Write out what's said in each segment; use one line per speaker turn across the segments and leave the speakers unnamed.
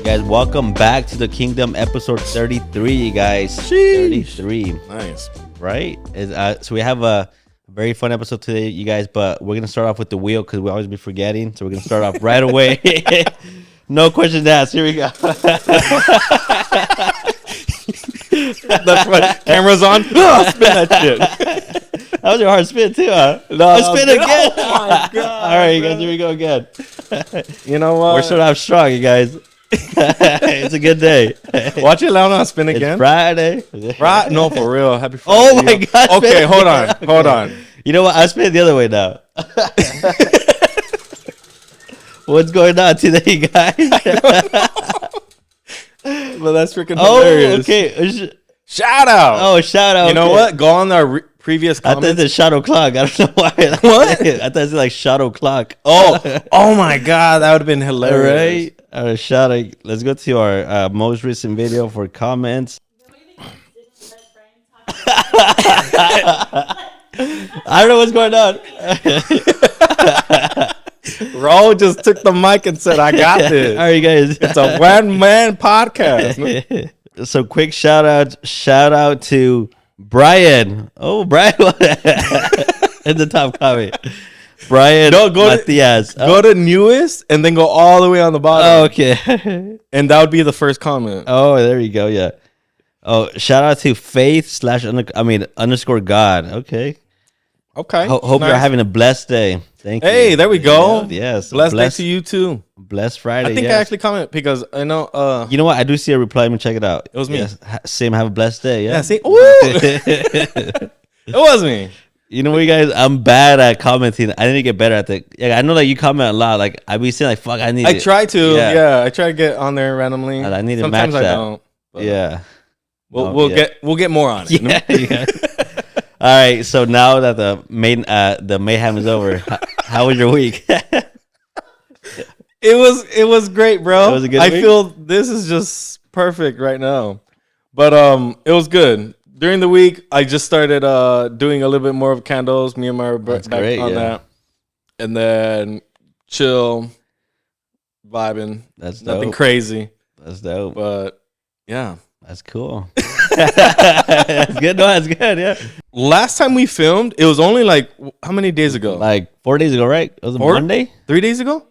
Guys, welcome back to the Kingdom episode 33, you guys.
Sheesh.
33.
Nice.
Right? So we have a very fun episode today, you guys, but we're going to start off with the wheel because we always be forgetting. So we're going to start off right away. No questions asked. Here we go.
That's right. Camera's on. Oh, spin that shit.
That was your hard spin too, huh?
No,
I spin again.
Oh my God.
All right, you guys, here we go again.
You know what?
We're starting off strong, you guys. It's a good day.
Watch it loud on spin again.
It's Friday.
Right? No, for real. Happy Friday.
Oh my God.
Okay, hold on.
You know what? I spin it the other way now. What's going on today, guys?
Well, that's freaking hilarious.
Oh, okay.
Shout out.
Oh, shout out.
You know what? Go on our previous
I
comments.
thought it's shadow clock. I don't know why.
What?
I thought it's like shadow clock.
Oh my God. That would have been hilarious.
All right. Shout out. Let's go to our most recent video for comments. I don't know what's going on.
Raul just took the mic and said, I got this.
All right, guys.
It's a one-man podcast.
So quick shout out to Bryan. Oh, Bryan in the top comment. Bryan Matias.
Go to newest and then go all the way on the bottom.
Oh, okay.
And that would be the first comment.
Oh, there you go. Yeah. Oh, shout out to Faith_God. Okay.
Okay.
Hope
nice.
you're having a blessed day. Thank you.
Hey, there we go.
Yeah, yes.
Blessed day to you too.
Blessed Friday.
I think I actually comment because I know.
You know what? I do see a reply. Let me check it out.
It was me.
Yes. Same. Have a blessed day. Yeah.
Yeah. See. Woo! It was me.
You know what, you guys? I'm bad at commenting. I need to get better at the. Yeah, I know that you comment a lot. Like I be saying, like fuck. I
try to. Yeah. I try to get on there randomly.
I need to
Sometimes
match that.
I don't.
Yeah.
We'll get more on it.
Yeah. All right. So now that the mayhem is over, how was your week?
It was great, bro.
It was a good
week?
I
feel this is just perfect right now. But it was good. During the week, I just started doing a little bit more of candles. Me and my back on that. And then chill, vibing.
That's dope.
Nothing crazy.
That's dope.
But yeah.
That's cool. That's good. No, that's good. Yeah.
Last time we filmed, it was only like how many days ago?
Like 4 days ago, right? It was a Monday?
3 days ago?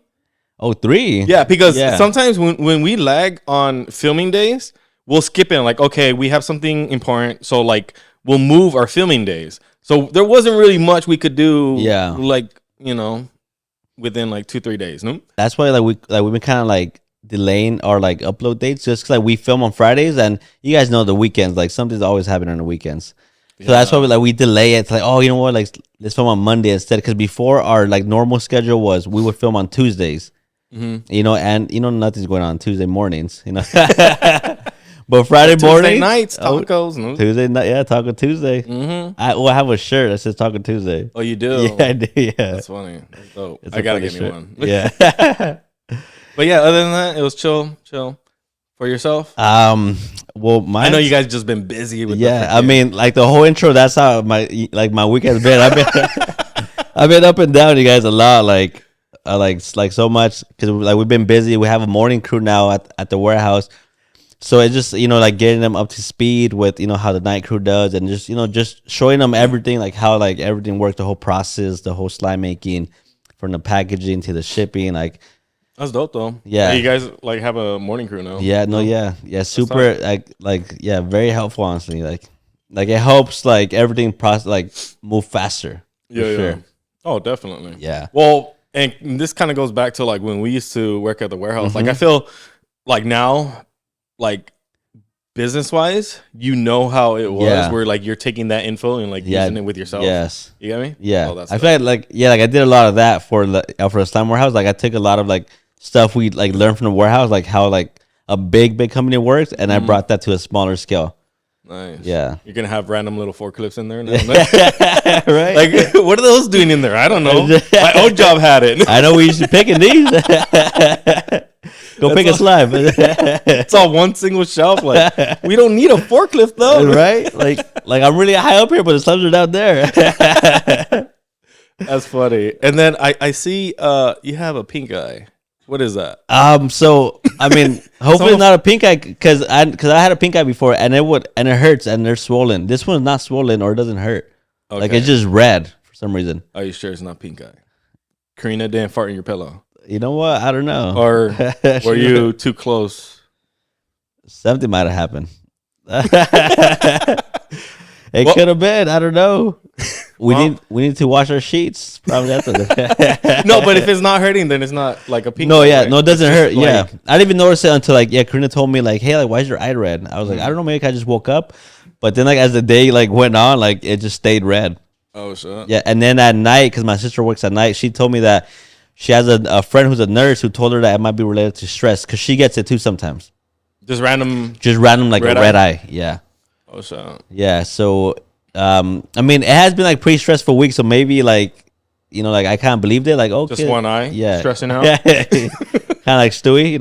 Oh, 3.
Yeah, because sometimes when we lag on filming days, we'll skip in. Like, okay, we have something important, so like we'll move our filming days. So there wasn't really much we could do.
Yeah.
Like, within like 2-3 days. No.
That's why we've been kind of like delaying our like upload dates just because like we film on Fridays and you guys know the weekends, like something's always happening on the weekends. So that's why we delay it. It's like, oh, you know what, like let's film on Monday instead, because before our like normal schedule was we would film on Tuesdays. Mm-hmm. And nothing's going on Tuesday mornings, but Friday morning,
nights, tacos.
Tuesday night, yeah, Taco Tuesday.
Mm-hmm.
I have a shirt that says Taco Tuesday.
Oh, you do?
Yeah, I do. Yeah,
that's funny. That's dope. I gotta get me one.
Yeah.
But yeah, other than that, it was chill. For yourself?
Well,
I know you guys just been busy with.
I mean, like the whole intro. That's how my week has been. I've been up and down, you guys, a lot. Like so much because like we've been busy. We have a morning crew now at the warehouse, so it's just like getting them up to speed with how the night crew does, and just showing them everything, like how like everything works, the whole process, the whole slime making, from the packaging to the shipping, like.
That's dope though.
Yeah,
you guys like have a morning crew now.
Yeah, no, yeah, super very helpful. Honestly, like it helps like everything process like move faster.
Yeah.
Sure.
Oh, definitely.
Yeah.
Well, and this kind of goes back to like when we used to work at the warehouse.
Mm-hmm.
Like I feel like now, like business wise, how it was where like you're taking that info and like using it with yourself.
Yes.
You get me?
Yeah.
Oh,
I feel like I did a lot of that for the slime warehouse. Like I took a lot of like stuff we like learned from the warehouse, like how like a big company works, and I brought that to a smaller scale.
Nice.
Yeah.
You're gonna have random little forklifts in there now.
Right?
Like what are those doing in there? I don't know. My old job had it.
I know we used to picking these. Go pick a slime.
It's all one single shelf. Like we don't need a forklift though.
Right? Like I'm really high up here, but the slimes are down there.
That's funny. And then I see you have a pink eye. What is that?
So I mean, hopefully not a pink eye, because I had a pink eye before, and it hurts, and they're swollen. This one's not swollen, or it doesn't hurt. Okay. Like it's just red for some reason.
Are you sure it's not pink eye? Karina didn't fart in your pillow.
You know what? I don't know.
Or were you too close?
Something might have happened. It could have been. I don't know. We need to wash our sheets. Probably that's what.
No, but if it's not hurting, then it's not like a pink.
No,
eye,
yeah,
right?
no, it doesn't hurt. Like, yeah, I didn't even notice it until Karina told me hey, why is your eye red? I was like, I don't know, maybe I just woke up. But then as the day went on, it just stayed red.
Oh shit.
Yeah, and then at night, because my sister works at night, she told me that she has a friend who's a nurse who told her that it might be related to stress, because she gets it too sometimes.
Just random
like red a red eye. Yeah.
Oh shit.
Yeah. So I mean, it has been pretty stressful week, so maybe I kind of believed it. Okay,
just one eye.
Yeah.
Stressing out.
Yeah. Kind of like Stewie,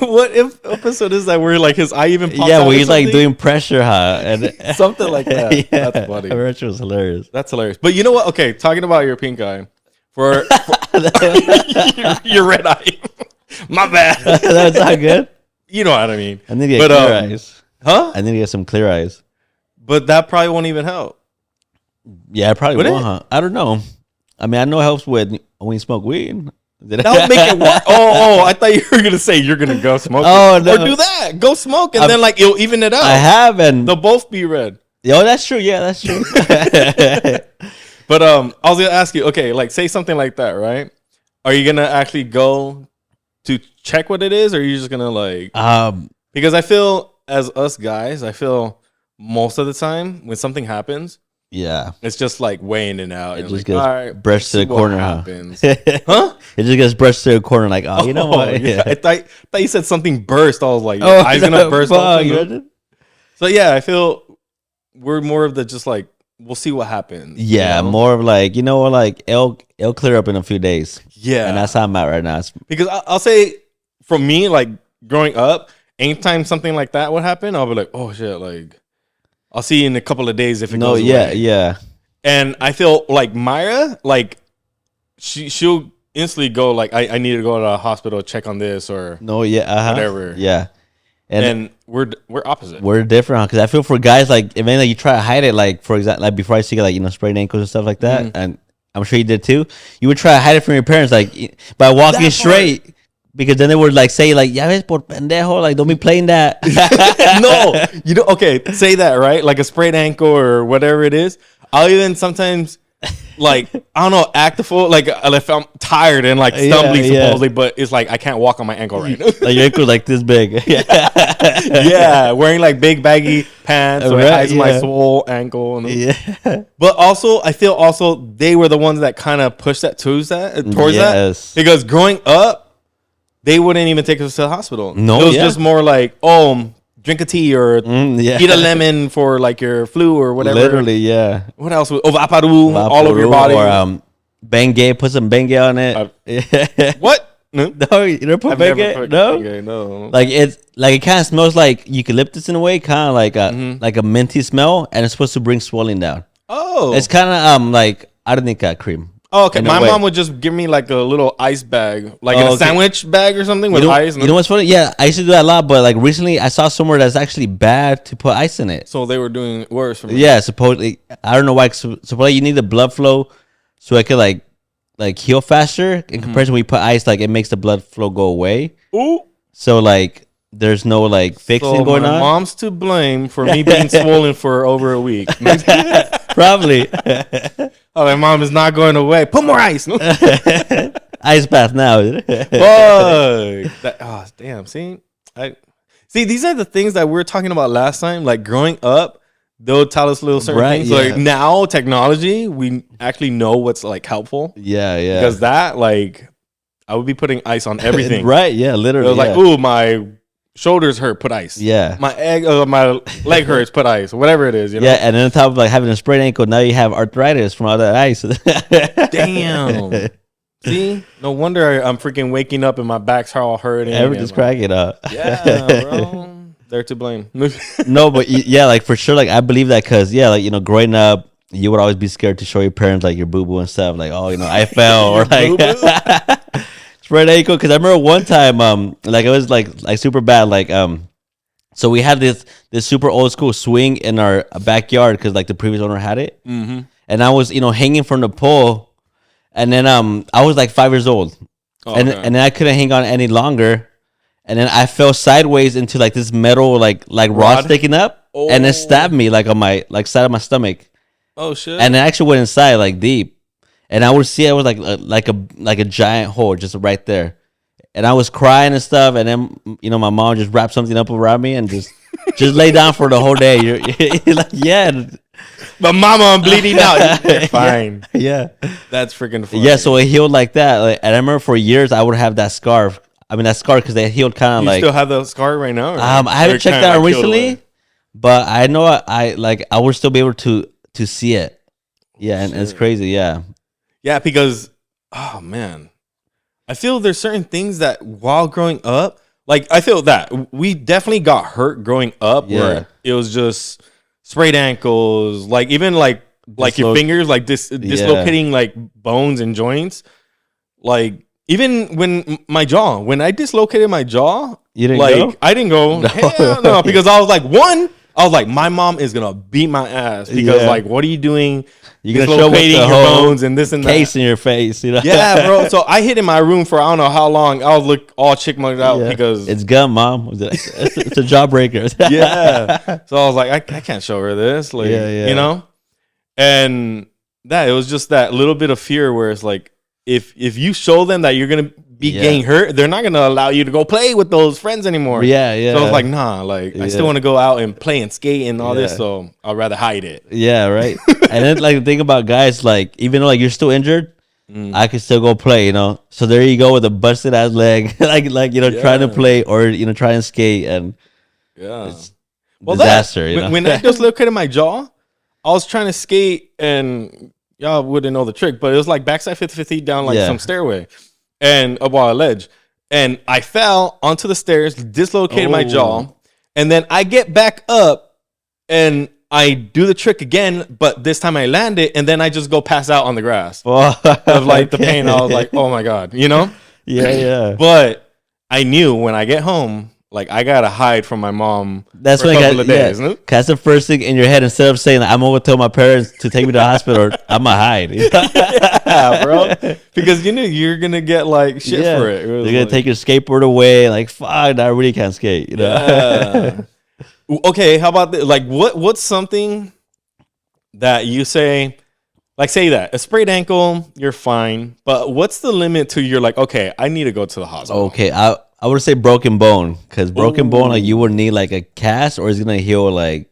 What episode is that where his eye even pops out?
Yeah, where he's doing pressure, and
something like that.
Yeah.
That's funny.
I heard it was hilarious.
That's hilarious. But you know what? Okay, talking about your pink eye, for your red eye. My bad.
That's not good.
You know what I mean.
I need to get clear eyes.
Huh?
I need to get some clear eyes.
But that probably won't even help.
Yeah, it probably won't, huh? I don't know. I mean, I know it helps when you smoke weed.
That'll make it work. Oh, I thought you were going to say you're going to go smoke.
Oh, no.
Or do that. Go smoke, and then it'll even it out.
I have, and
they'll both be red.
Oh, that's true. Yeah, that's true.
But I was going to ask you, okay, say something like that, right? Are you going to actually go to check what it is, or are you just going to because I feel as us guys, most of the time when something happens,
yeah,
it's just weighing it out.
It just gets brushed to the corner, huh?
Huh?
It just gets brushed to the corner, you know what?
Yeah. I thought you said something burst. I was like, your eye's gonna burst. So yeah, I feel we're more of the just we'll see what happens.
Yeah, more of it'll clear up in a few days.
Yeah,
and that's how I'm at right now.
Because I'll say, for me, growing up, anytime something like that would happen, I'll be like, oh shit, I'll see you in a couple of days if it goes away.
Yeah. And
I feel Myra, she'll instantly go I need to go to the hospital, check on this or whatever.
Yeah.
And we're opposite.
We're different, because I feel for guys if you try to hide it, for example, before I see sprained ankles and stuff like that, and I'm sure you did too. You would try to hide it from your parents, by walking straight. Because then they would say ya ves por pendejo, don't be playing that.
No, okay, say that, right? A sprained ankle or whatever it is. I'll even sometimes I don't know, act a fool, if I'm tired and stumbling supposedly, but it's I can't walk on my ankle right now.
Your ankle's this big.
Yeah, wearing big baggy pants, so it hides my swole ankle.
Yeah.
But also, I feel they were the ones that kind of pushed that towards that. Because growing up, they wouldn't even take us to the hospital.
No,
it was just more drink a tea or eat a lemon for your flu or whatever.
Literally, yeah.
What else? Vaporu all over your body.
Or Bengay, put some Bengay on it.
What? No,
you never put Bengay? No?
Bengay, no.
It kind of smells like eucalyptus in a way, kind of like a minty smell, and it's supposed to bring swelling down.
Oh.
It's kind of Arnica cream.
Oh, okay. My mom would just give me a little ice bag, in a sandwich bag or something with ice.
You know what's funny? Yeah, I used to do that a lot, but recently I saw somewhere that's actually bad to put ice in it.
So they were doing worse for me.
Yeah, supposedly. I don't know why. Supposedly you need the blood flow so it could heal faster. In comparison, when you put ice, it makes the blood flow go away.
Ooh.
So there's no fixing going on.
My mom's to blame for me being swollen for over a week.
Probably.
Oh, my mom is not going away. Put more ice.
Ice bath now.
Damn. See, these are the things that we were talking about last time. Growing up, they'll tell us little certain things.
Yeah.
Now, technology, we actually know what's helpful.
Yeah.
Because that I would be putting ice on everything.
Right. Yeah. Literally.
It was ooh, my shoulders hurt, put ice.
Yeah.
My leg hurts, put ice. Whatever it is,
Yeah, and then on top of having a sprained ankle, now you have arthritis from all that ice.
Damn. See? No wonder I'm freaking waking up and my back's all hurting.
Everything's cracking up.
Yeah, bro. They're to blame.
No, but for sure, I believe that because, growing up, you would always be scared to show your parents, your boo-boo and stuff. I fell. Or sprained ankle. Because I remember one time, like it was like super bad. Like so we had this super old school swing in our backyard because like the previous owner had it, and I was hanging from the pole, and then I was like 5 years old, and then I couldn't hang on any longer, and then I fell sideways into like this metal like rod sticking up, and it stabbed me like on my side of my stomach.
Oh shit!
And it actually went inside like deep, and I would see it was like a giant hole just right there, and I was crying and stuff, and then my mom just wrapped something up around me and just lay down for the whole day. You're like, yeah,
but mama, I'm bleeding out. You're fine.
Yeah,
that's freaking funny.
Yeah, so it healed like that, and I remember for years I would have that scar. I mean that scar because they healed kind of like.
You still have the scar right now? Or
I haven't checked that out recently, but I know I would still be able to see it. Yeah, and it's crazy. Yeah, because
oh man, I feel there's certain things that while growing up, like I feel that we definitely got hurt growing up where it was just sprained ankles, like even like your fingers, like dislocating like bones and joints, like even when I dislocated my jaw,
you didn't
like
go?
I didn't go, no, because I was like my mom is gonna beat my ass because like what are you doing?
You're gonna show
your bones and this and that.
Case in your face,
Yeah, bro. So I hid in my room for I don't know how long. I was look all chick-mugged out because
it's gum, mom. It's a jawbreaker.
Yeah. So I was like, I can't show her this, like, and that it was just that little bit of fear where it's like if you show them that you're gonna be getting hurt, they're not gonna allow you to go play with those friends anymore.
Yeah.
So I was like, nah, like I still want to go out and play and skate and all this, so I'd rather hide it.
Yeah, right. And then like the thing about guys, like even though like you're still injured, I can still go play, So there you go with a busted ass leg, like trying to play or try and skate and it's disaster.
When I dislocated my jaw, I was trying to skate and y'all wouldn't know the trick, but it was like backside 50-50 down like some stairway and up on a ledge. And I fell onto the stairs, dislocated my jaw, and then I get back up and I do the trick again, but this time I land it, and then I just go pass out on the grass. Of like the pain. I was like, oh my God,
Yeah.
But I knew when I get home, like I gotta hide from my mom.
That's
for a couple of days.
That's the first thing in your head. Instead of saying, I'm gonna tell my parents to take me to the hospital, I'm gonna hide.
Yeah, bro. Because you're gonna get like shit for it.
They're gonna take your skateboard away. Like, fuck, I really can't skate.
Yeah. Okay, how about like what's something that you say, like say that a sprained ankle, you're fine, but what's the limit to you're like, okay, I need to go to the hospital?
Okay, I would say broken bone, because broken bone, like you would need like a cast or it's gonna heal like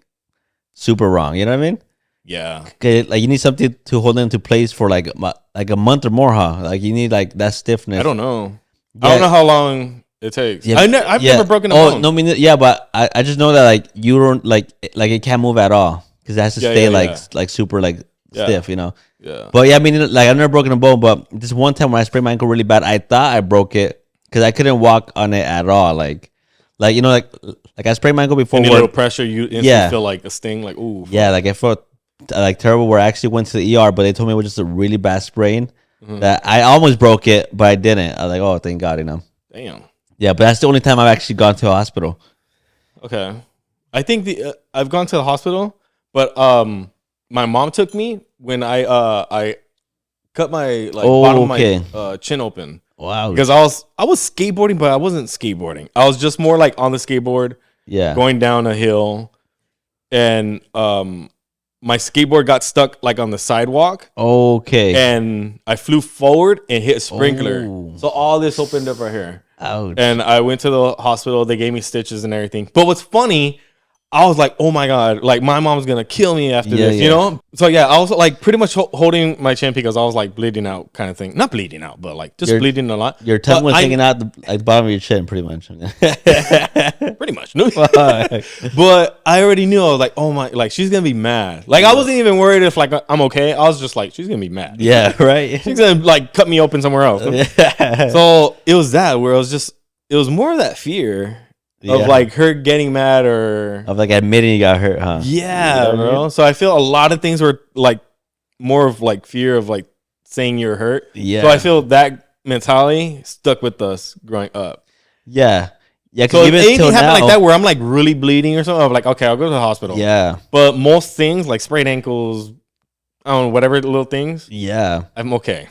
super wrong. You know what I mean?
Yeah.
Okay, like you need something to hold into place for like a month or more, huh? Like you need like that stiffness.
I don't know. Yeah. I don't know how long it takes.
Yeah,
I've never broken a bone.
No, but I just know that like you don't like it can't move at all because it has to stay like super like stiff,
Yeah.
But yeah, I mean, like I've never broken a bone, but this one time when I sprained my ankle really bad, I thought I broke it because I couldn't walk on it at all. Like I sprained my ankle before.
Any little pressure, you instantly feel like a sting, like ooh. Fuck.
Yeah, like I felt like terrible. Where I actually went to the ER, but they told me it was just a really bad sprain that I almost broke it, but I didn't. I was like, oh, thank God,
Damn.
Yeah, but that's the only time I've actually gone to a hospital.
Okay, I think I've gone to the hospital, but my mom took me when I cut my bottom of my chin open.
Wow.
Because I was skateboarding, but I wasn't skateboarding. I was just more like on the skateboard, going down a hill, and my skateboard got stuck like on the sidewalk.
Okay.
And I flew forward and hit a sprinkler. So all this opened up right here.
Ouch.
And I went to the hospital. They gave me stitches and everything. But what's funny, I was like, oh my God, like my mom's gonna kill me after this, So yeah, I was like pretty much holding my chin because I was like bleeding out kind of thing. Not bleeding out, but like just bleeding a lot.
Your tongue was hanging out the bottom of your chin pretty much.
Pretty much. No. But I already knew. I was like, oh my, like she's gonna be mad. Like I wasn't even worried if like I'm okay. I was just like, she's gonna be mad.
Yeah, right.
She's gonna like cut me open somewhere else. So it was that where it was more of that fear. Of like her getting mad or
of like admitting you got hurt, huh?
Yeah, bro. So I feel a lot of things were like more of like fear of like saying you're hurt.
Yeah.
So I feel that mentality stuck with us growing up.
Yeah. Yeah,
so if
even
anything happened
now,
like that where I'm like really bleeding or something, I'm like, okay, I'll go to the hospital.
Yeah.
But most things like sprained ankles, I don't know, whatever little things.
Yeah.
I'm okay.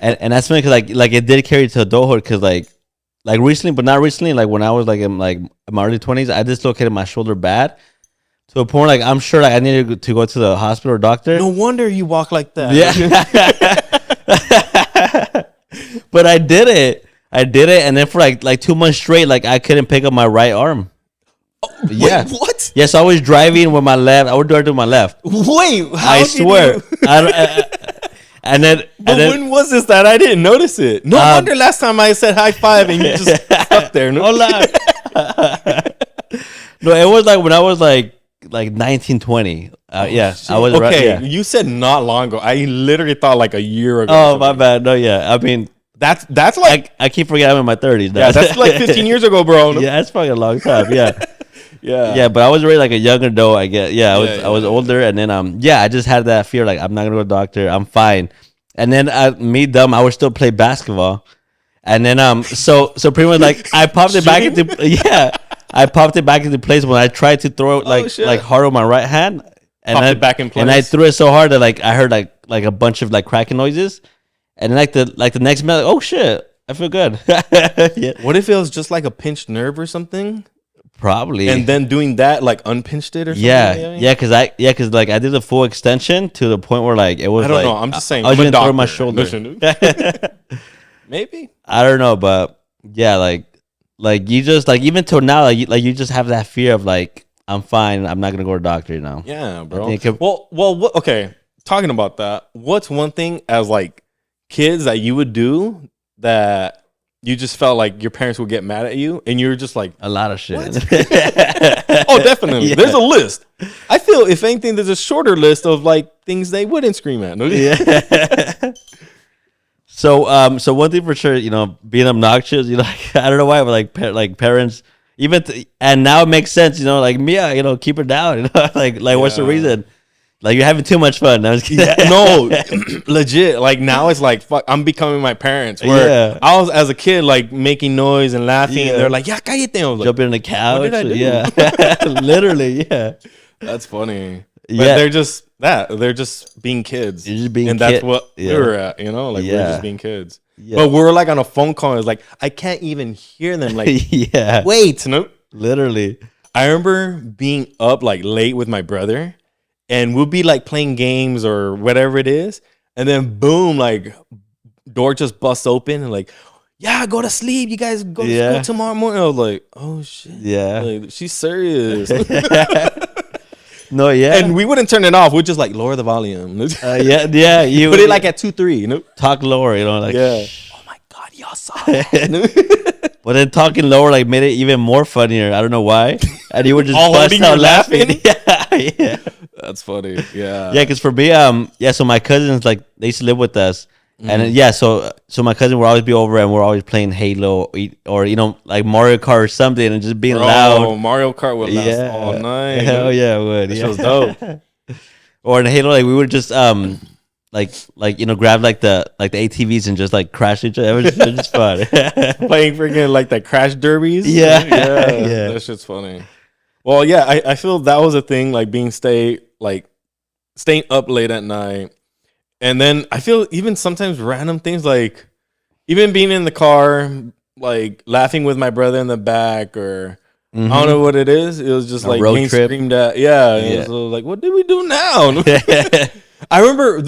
and that's funny because like it did carry to adulthood because like recently, but not recently. Like when I was like in my early 20s, I dislocated my shoulder bad to a point like I'm sure like I needed to go to the hospital or doctor.
No wonder you walk like that.
Yeah. But I did it, and then for like 2 months straight, like I couldn't pick up my right arm.
Oh, yeah. Wait, what?
Yes, I was driving with my left. I would do it with my left.
Wait,
I swear. And then
when was this that I didn't notice it? No wonder last time I said high five and you just stuck there. No,
hold on. No, it was like when I was like 19, 20. Yeah,
shit.
I was
okay.
Right, yeah.
You said not long ago. I literally thought like a year ago.
Oh, my bad. No, yeah. I mean,
that's like
I keep forgetting I'm in my 30s now.
Yeah, that's like 15 years ago, bro.
Yeah, that's probably a long time. Yeah.
Yeah,
but I was already like a young adult, I guess. Yeah, I was older, and then I just had that fear like I'm not gonna go to the doctor. I'm fine. And then I would still play basketball. And then so pretty much like I popped it back into I popped it back into place when I tried to throw it like hard on my right hand, and
it back in place.
And I threw it so hard that like I heard like a bunch of like cracking noises, and then the next minute, oh shit, I feel good. Yeah.
What if it was just like a pinched nerve or something?
Probably.
And then doing that like unpinched it or something.
Yeah, because like I did the full extension to the point where like it was.
I don't know. I'm just saying.
I was gonna throw my shoulder.
Maybe.
I don't know, but yeah, like you just like even till now, like you just have that fear of like I'm fine. I'm not gonna go to the doctor, you know.
Yeah, bro. Well. Okay. Talking about that, what's one thing as like kids that you would do that you just felt like your parents would get mad at you, and you were just like
a lot of shit.
Oh, definitely. Yeah. There's a list. I feel if anything, there's a shorter list of like things they wouldn't scream at.
Yeah. So one thing for sure, you know, being obnoxious, you know, like, I don't know why, but like parents, even and now it makes sense, you know, like Mia, you know, keep her down, you know, like what's the reason? Like you're having too much fun. I was kidding.
Yeah, no, legit. Like now it's like fuck. I'm becoming my parents. Where I was as a kid, like making noise and laughing, and they're like, "Yeah, cállate." I was like,
jumping on the couch.
What did I do?
Yeah, literally. Yeah,
that's funny. But they're just They're just being kids.
You're just being
and that's what we were at. You know, like we're just being kids. Yeah. But we were like on a phone call. It's like I can't even hear them. Like, wait, no,
literally.
I remember being up like late with my brother. And we'll be like playing games or whatever it is. And then boom, like door just busts open and like, yeah, go to sleep. You guys go to school tomorrow morning. I was like, oh shit.
Yeah.
Like, she's serious.
No, yeah.
And we wouldn't turn it off. We'd just like lower the volume.
Yeah. You
put it like at 2-3, you know?
Talk lower, you know, like
oh my God, y'all saw that.
But then talking lower like made it even more funnier. I don't know why. And you were just
busting out laughing.
Yeah.
That's funny. Yeah.
Yeah, because for me, so my cousins like they used to live with us, and so my cousin would always be over and we're always playing Halo or you know like Mario Kart or something and just being loud.
Oh, Mario Kart would last all night.
Hell yeah, it would.
That was dope.
Or in Halo, like we would just like you know grab like the ATVs and just like crash each other. It was just fun.
Playing freaking like the crash derbies.
Yeah.
That shit's funny. Well, yeah, I feel that was a thing, like staying up late at night. And then I feel even sometimes random things like even being in the car, like laughing with my brother in the back or I don't know what it is. It was just like being screamed at. Yeah. It was like, what did we do now? I remember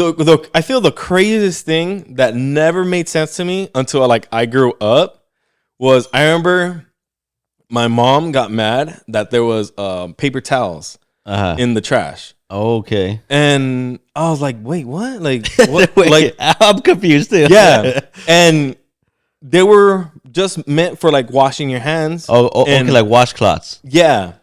I feel the craziest thing that never made sense to me until I grew up was I remember my mom got mad that there was paper towels in the trash.
Oh, okay.
And I was like, wait, what? Like, what?
Wait, like, I'm confused too.
Yeah. And they were just meant for like washing your hands.
Oh, okay, like washcloths.
Yeah.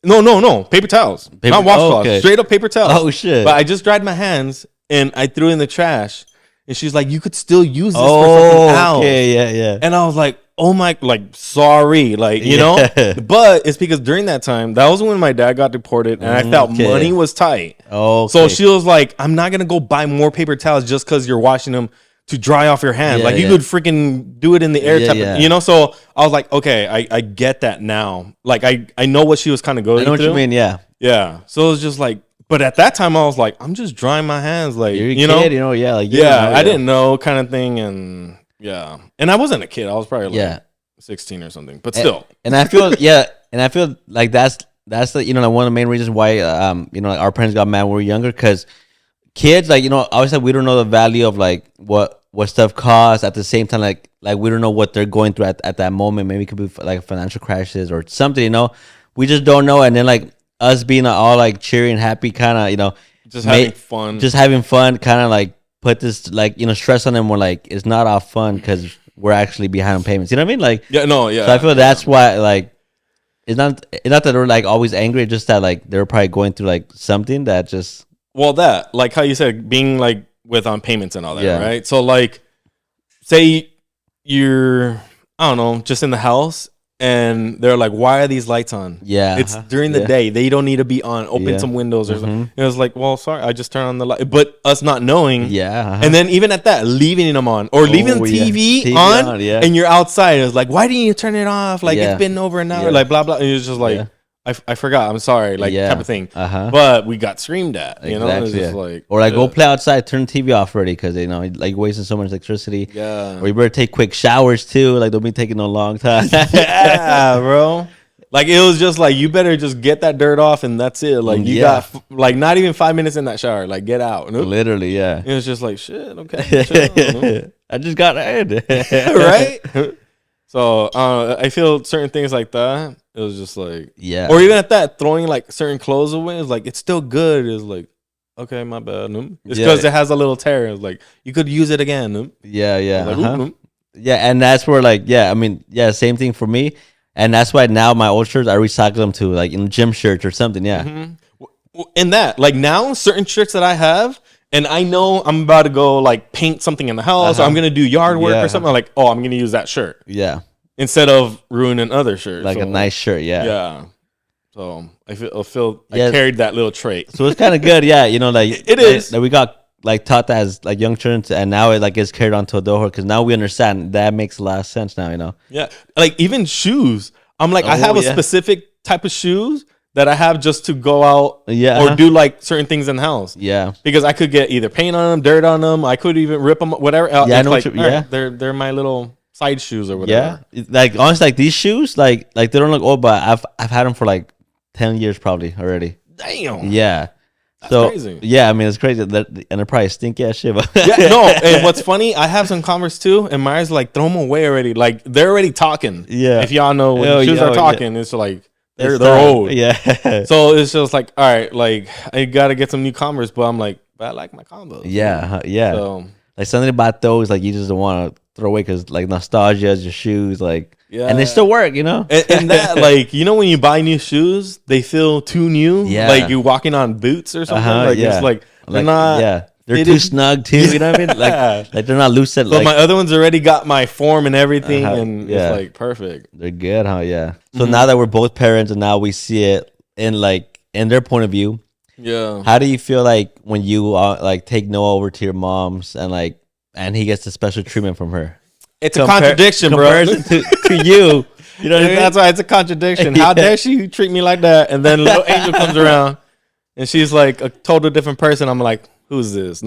No. Paper towels. Not washcloths. Okay. Straight up paper towels.
Oh, shit.
But I just dried my hands and I threw it in the trash. And she's like, you could still use this for something else.
Okay, yeah.
And I was like, oh my, like, sorry. Like, you know? But it's because during that time, that was when my dad got deported and I felt money was tight.
Oh,
so she was like, I'm not going to go buy more paper towels just because you're washing them to dry off your hands.
Yeah,
Like you could freaking do it in the air, you know. So I was like, okay, I get that now. Like I know what she was kind of going through.
I know what you mean. Yeah.
Yeah. So it was just like, but at that time I was like, I'm just drying my hands, like
You're a
you
kid, know, yeah, like
I didn't know kind of thing, and yeah, and I wasn't a kid. I was probably like 16 or something, but still.
And I feel and I feel like that's the like one of the main reasons why like our parents got mad when we were younger, because kids, like obviously we don't know the value of like what stuff costs. At the same time, like we don't know what they're going through at that moment. Maybe it could be like financial crisis or something. We just don't know. And then like us being all like cheery and happy, kind of
just having fun,
kind of like put this like stress on them. We're like, it's not all fun because we're actually behind on payments. You know what I mean? Like So I feel that's why like it's not that they're like always angry. It's just that like they're probably going through like something that just
that, like how you said, being like with on payments and all that, right? So like, say you're I don't know, just in the house. And they're like, why are these lights on?
Yeah.
It's during the day. They don't need to be on. Open some windows or something. And it was like, well, sorry, I just turned on the light. But us not knowing.
Yeah.
And then even at that, leaving them on. Or leaving TV on. And you're outside. It's like, why didn't you turn it off? Like, it's been over an hour. Like, blah, blah. And it's just like, I forgot. I'm sorry. Like, type of thing. But we got screamed at. You know? It's just like,
or like, go play outside. Turn the TV off already. Because, like, wasting so much electricity.
Yeah.
Or you better take quick showers, too. Like, don't be taking no long time.
Yeah, bro. Like, it was just like, you better just get that dirt off and that's it. Like, you got, like, not even 5 minutes in that shower. Like, get out.
Literally, yeah.
It was just like, shit, okay.
I just got ahead.
Right? So, I feel certain things like that. It was just like, or even at that, throwing like certain clothes away is like, it's still good. It's like, okay, my bad. It's because it has a little tear. It's like, you could use it again.
Yeah. Like, and that's where like, same thing for me. And that's why now my old shirts, I recycle them to like in gym shirts or something. Yeah.
Mm-hmm. In that, like now, certain shirts that I have, and I know I'm about to go like paint something in the house, or I'm gonna do yard work or something. I'm like, oh, I'm gonna use that shirt.
Yeah.
Instead of ruining other shirts,
like a nice shirt.
Yeah. So I feel I carried that little trait.
So it's kind of good. Yeah. Like
it is.
Like we got like taught that as like young children, and now it like gets carried on to adulthood because now we understand that makes a lot of sense now.
Yeah. Like even shoes. I'm like, I have a specific type of shoes that I have just to go out or do like certain things in the house.
Yeah.
Because I could get either paint on them, dirt on them. I could even rip them, whatever.
Yeah, I know
like,
right,
they're my little side shoes or whatever.
Yeah. Like honestly, like these shoes, like they don't look old, but I've had them for like 10 years probably already.
Damn.
Yeah.
That's crazy.
Yeah, I mean it's crazy, and they're probably stinky ass shit. But
and what's funny, I have some Converse too, and Myers like throw them away already. Like they're already talking.
Yeah.
If y'all know when shoes are talking, it's like they're old.
Yeah.
So it's just like, all right, like I gotta get some new Converse, but I'm like, but I like my combos.
Yeah. Yeah.
So,
like something about those, like you just don't want to throw away because like nostalgia is your shoes, like. Yeah. And they still work,
and that, like, when you buy new shoes, they feel too new.
Yeah.
Like you're walking on boots or something. It's like they're not.
Yeah. They're too snug too. You know what I mean? Like they're not loose.
But my other ones already got my form and everything, and it's like perfect.
They're good, huh? Yeah. So now that we're both parents, and now we see it in their point of view.
Yeah.
How do you feel like when you like take Noah over to your mom's and he gets the special treatment from her?
It's a contradiction, bro.
to you. You know what I mean?
That's why it's a contradiction. How dare she treat me like that? And then little Angel comes around and she's like a total different person. I'm like, who's this?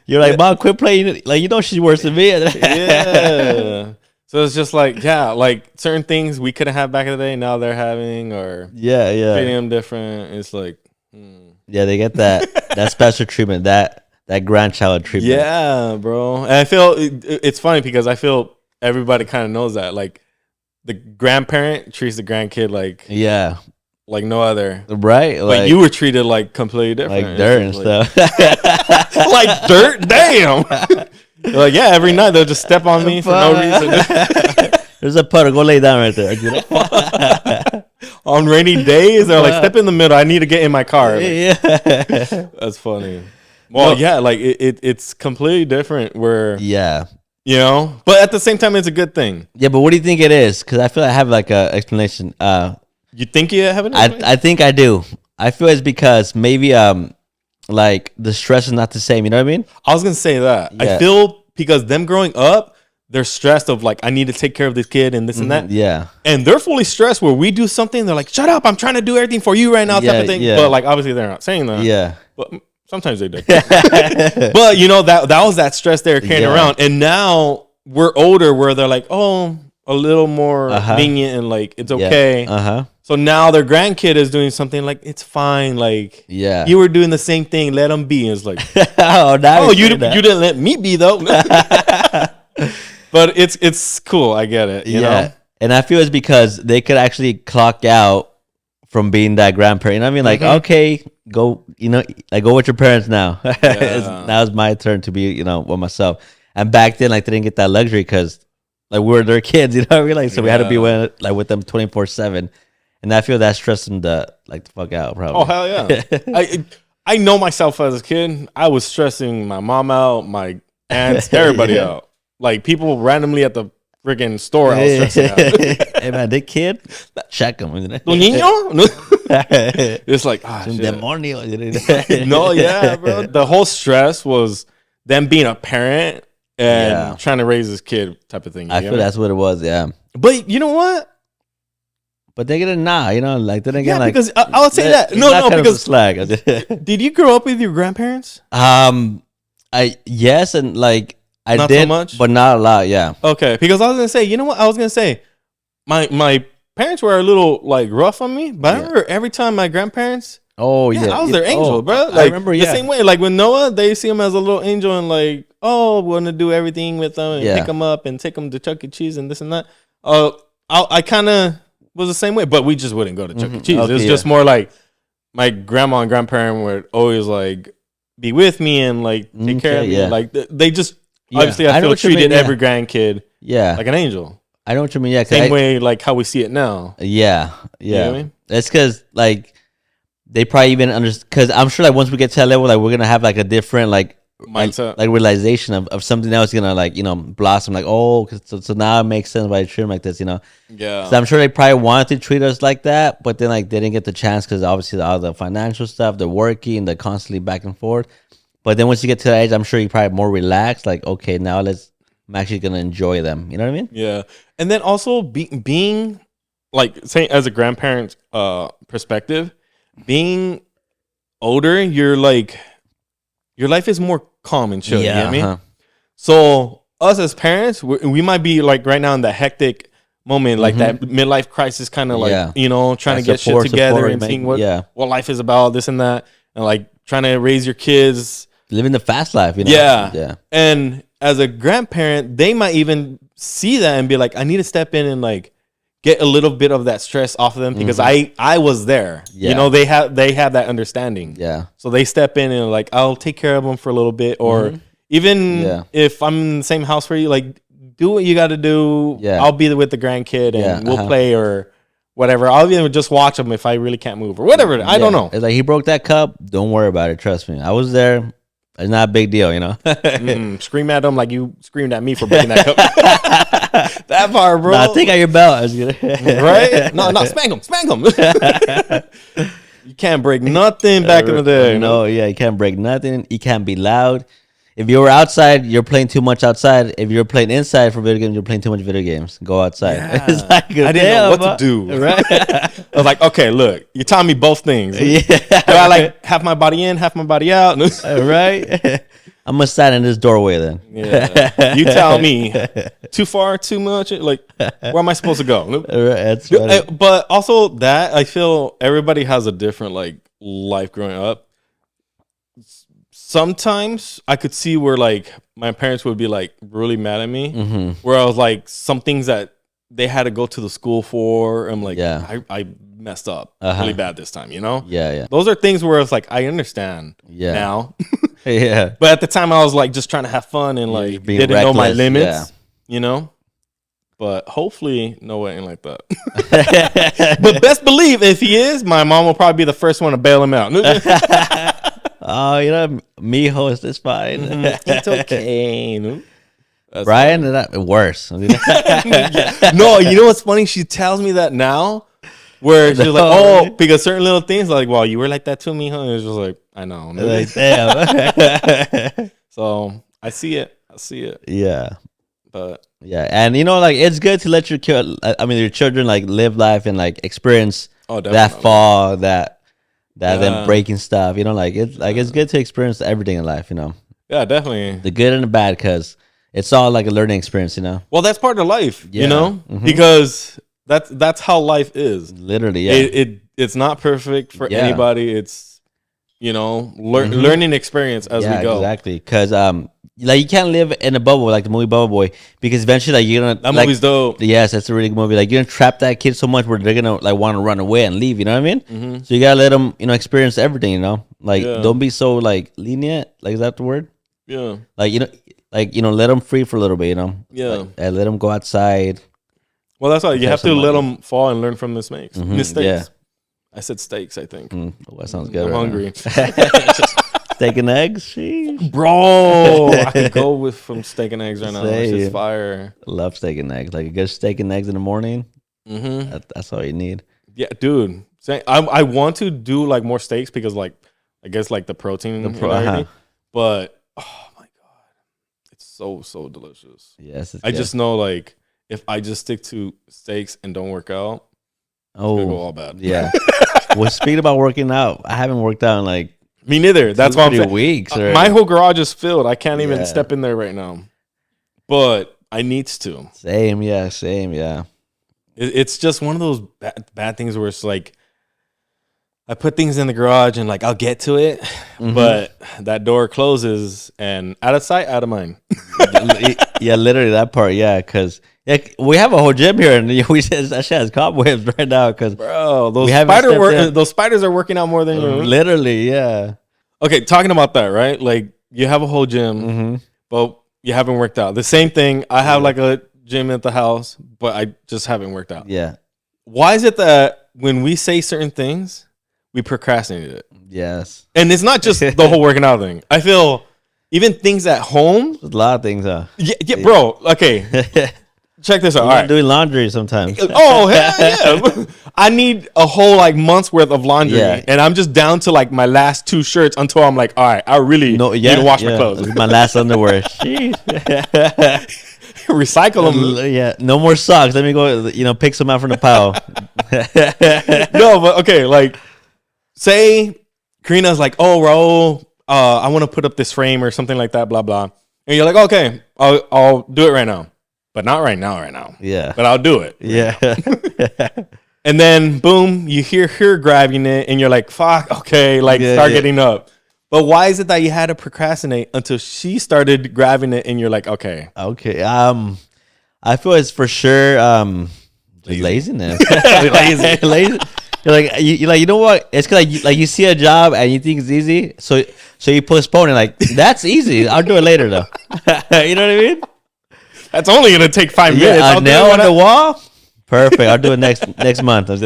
You're like, Mom, quit playing. Like, she's worse than me.
Yeah. So it's just like, like certain things we couldn't have back in the day, now they're having, or treating them different. It's like,
yeah, they get that special treatment, that grandchild treatment.
Yeah, bro. And I feel it's funny because I feel everybody kind of knows that. Like the grandparent treats the grandkid like no other.
Right?
Like you were treated like completely different.
Like dirt and stuff.
Like dirt? Damn. Like, every night they'll just step on me for no reason.
There's a puddle. Go lay down right there.
On rainy days, they're like, step in the middle. I need to get in my car. Like, that's funny. Well, like it's completely different where, but at the same time, it's a good thing.
Yeah, but what do you think it is? Because I feel I have like a explanation.
You think you have an explanation?
I think I do. I feel it's because maybe like the stress is not the same. You know what I mean?
I was gonna say that.
Yeah.
I feel because them growing up, they're stressed of like I need to take care of this kid and this and that.
Yeah.
And they're fully stressed where we do something, they're like, "Shut up! I'm trying to do everything for you right now," type of thing.
Yeah.
But like obviously they're not saying that.
Yeah.
But sometimes they do. But you know that was that stress they were carrying around, and now we're older where they're like, "Oh, a little more lenient and like it's okay." So now their grandkid is doing something like it's fine, like you were doing the same thing, let them be. And it's like, you didn't let me be though. But it's cool, I get it. You know?
And I feel it's because they could actually clock out from being that grandparent. You know what I mean? Like, okay, go, you know, like go with your parents now. Now it's my turn to be, you know, with myself. And back then, like they didn't get that luxury because like we were their kids, you know what I mean? Like so we had to be with them 24/7. And I feel that's stressing the fuck out, probably.
Oh hell yeah! I know myself as a kid. I was stressing my mom out, my aunts, everybody out. Like people randomly at the freaking store, I was stressing out.
Hey man, that kid, check him.
Niño? It's like demonio. No, yeah, bro. The whole stress was them being a parent and trying to raise this kid, type of thing.
I feel that's what it was. Yeah.
But you know what?
But they get it now, you know, like then again, like
because I would say that because
slag.
Did you grow up with your grandparents?
Yes, and like I
not
did,
so much,
but not a lot. Yeah.
Okay, because I was gonna say, you know what? I was gonna say, my parents were a little like rough on me, but I remember every time my grandparents.
Oh yeah,
I was their angel, bro. Like, I remember the same way. Like with Noah, they see him as a little angel and like, oh, want to do everything with them and pick him up and take him to Chuck E. Cheese and this and that. I kind of was the same way, but we just wouldn't go to Chuck E. Cheese. Okay, it was just more like my grandma and grandparent would always like be with me and like take care of me. Yeah. Like they just obviously I feel treated every grandkid like an angel.
I know what you mean. Yeah,
same way like how we see it now.
Yeah, yeah.
You know what I mean?
That's because like they probably even understand. Because I'm sure like once we get to that level, like we're gonna have like a different like mindset, like realization of something else gonna like, you know, blossom. Like, oh, so now it makes sense why I treat them like this, you know.
Yeah.
So I'm sure they probably wanted to treat us like that, but then like they didn't get the chance because obviously all the financial stuff, the working, the constantly back and forth. But then once you get to that age, I'm sure you're probably more relaxed. Like, okay, now I'm actually gonna enjoy them. You know what I mean?
Yeah. And then also being like saying as a grandparent perspective, being older, you're like your life is more calm and chill. Yeah, you know what I mean? So us as parents, we might be like right now in the hectic moment, like that midlife crisis, kind of like you know, trying to get shit together and seeing what life is about, this and that, and like trying to raise your kids,
living the fast life. You know?
Yeah. And as a grandparent, they might even see that and be like, I need to step in and like get a little bit of that stress off of them because I was there. Yeah. You know, they have that understanding.
Yeah.
So they step in and like, I'll take care of them for a little bit, or even if I'm in the same house for you, like do what you got to do. Yeah. I'll be with the grandkid and we'll play or whatever. I'll even just watch them if I really can't move or whatever. I don't know.
It's like he broke that cup. Don't worry about it. Trust me. I was there. It's not a big deal, you know.
Scream at them like you screamed at me for breaking that cup. That part, bro.
Nah, take out your belt.
Right? No, spank him. You can't break nothing back in the day.
No, yeah, you can't break nothing. You can't be loud. If you were outside, you're playing too much outside. If you're playing inside for video games, you're playing too much video games. Go outside. Yeah. It's like,
I didn't know what to do. Right? I was like, okay, look, you taught me both things. Yeah. Do I like half my body in, half my body out?
Right? I'm gonna stand in this doorway then.
Yeah. You tell me too far, too much. Like, where am I supposed to go?
That's right.
But also that I feel everybody has a different like life growing up. Sometimes I could see where like my parents would be like really mad at me, where I was like some things that they had to go to the school for. I'm like, I messed up really bad this time, you know?
Yeah.
Those are things where it's like I understand now.
Yeah.
But at the time I was like just trying to have fun and like didn't know my limits, you know? But hopefully Noah ain't like that. But best believe if he is, my mom will probably be the first one to bail him out.
Oh, you know, mijo, it's fine.
It's okay.
Bryan, that worse.
No, you know what's funny? She tells me that now Where she's like, oh, because certain little things like, well, you were like that to me, huh? And it's just like, I know.
Like, damn.
So I see it.
Yeah.
But
yeah, and like it's good to let your your children like live life and like experience that fall, that them breaking stuff. Like it's good to experience everything in life.
Yeah, definitely
the good and the bad, because it's all like a learning experience.
Well, that's part of life. Because that's how life is.
Literally, yeah.
It's not perfect for anybody. It's learning experience as we go.
Exactly, because like you can't live in a bubble like the movie Bubble Boy, because eventually like you're gonna
movie's dope.
Yes, that's a really good movie. Like you're gonna trap that kid so much where they're gonna like want to run away and leave. You know what I mean? Mm-hmm. So you gotta let them experience everything. Like don't be so like lenient. Like, is that the word?
Yeah.
Like let them free for a little bit.
Yeah.
Like, let them go outside.
Well, that's why you have to let them fall and learn from the mistakes.
Yeah.
I said steaks, I think.
Oh, that sounds good.
I'm hungry.
Steak and eggs? Sheesh.
Bro, I could go with from steak and eggs right now. It's just fire.
I love steak and eggs. Like a good steak and eggs in the morning.
Mm-hmm.
That's all you need.
Yeah, dude. I want to do like more steaks because like I guess like the protein and everything. But oh my god, it's so delicious.
Yes,
I just know like if I just stick to steaks and don't work out, it's gonna go all bad.
Yeah. Well, speaking about working out, I haven't worked out in like
me neither. That's why I'm saying
weeks.
My whole garage is filled. I can't even step in there right now. But I needs to.
Same. Yeah.
It's just one of those bad things where it's like I put things in the garage and like I'll get to it, but that door closes and out of sight, out of mind.
Yeah, literally that part. Yeah, because we have a whole gym here, and we said that shit has cobwebs right now. Because
bro, those spiders are working out more than you.
Literally, yeah.
Okay, talking about that, right? Like you have a whole gym, but you haven't worked out. The same thing. I have like a gym at the house, but I just haven't worked out.
Yeah.
Why is it that when we say certain things, we procrastinate it?
Yes.
And it's not just the whole working out thing. I feel even things at home.
There's a lot of things, huh?
Yeah, bro. Okay. Check this out. All right.
Doing laundry sometimes.
Oh, hell yeah. I need a whole like month's worth of laundry. Yeah. And I'm just down to like my last 2 shirts until I'm like, all right, I really need to wash my clothes.
My last underwear.
Recycle them.
Yeah. No more socks. Let me go, pick some out from the pile.
No, but okay. Like, say Karina's like, oh, Raul, I want to put up this frame or something like that, blah, blah. And you're like, okay, I'll do it right now. But not right now.
Yeah.
But I'll do it.
Yeah.
And then, boom, you hear her grabbing it, and you're like, fuck, okay, like, start getting up. But why is it that you had to procrastinate until she started grabbing it, and you're like, okay.
Okay. I feel it's for sure laziness. Lazy. You're like, you know what? It's because you see a job and you think it's easy, so you postpone it. Like, that's easy. I'll do it later, though. You know what I mean?
That's only gonna take 5 minutes.
A nail on the wall? Perfect. I'll do it next month.
Yeah,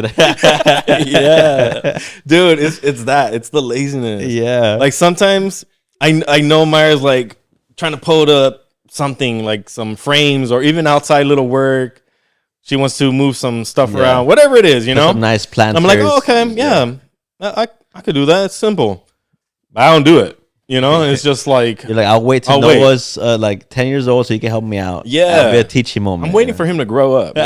dude, it's that. It's the laziness.
Yeah.
Like sometimes I know Maya's like trying to pull up something like some frames or even outside little work. She wants to move some stuff around, whatever it is, Some
nice planters.
I'm like, oh, okay, yeah. I could do that. It's simple. But I don't do it. It's just like
you're like, I'll wait till Noah's like 10 years old so he can help me out.
Yeah,
I'll be a teaching moment.
I'm waiting for him to grow up.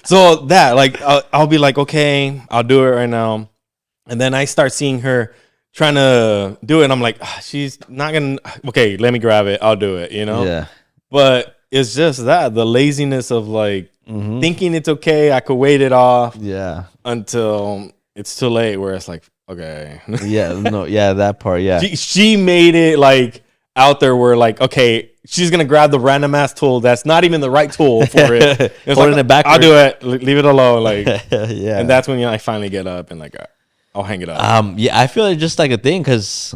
So that like I'll be like, okay, I'll do it right now, and then I start seeing her trying to do it, and I'm like, she's not gonna. Okay, let me grab it. I'll do it.
Yeah.
But it's just that the laziness of like thinking it's okay. I could wait it off.
Yeah.
Until it's too late, where it's like. Okay.
That part. Yeah.
She made it like out there where like, okay, she's gonna grab the random ass tool that's not even the right tool for it. It's
holding it back.
I'll do it. Leave it alone. Like,
yeah.
And that's when I finally get up and like, I'll hang it up.
Yeah, I feel it's just like a thing because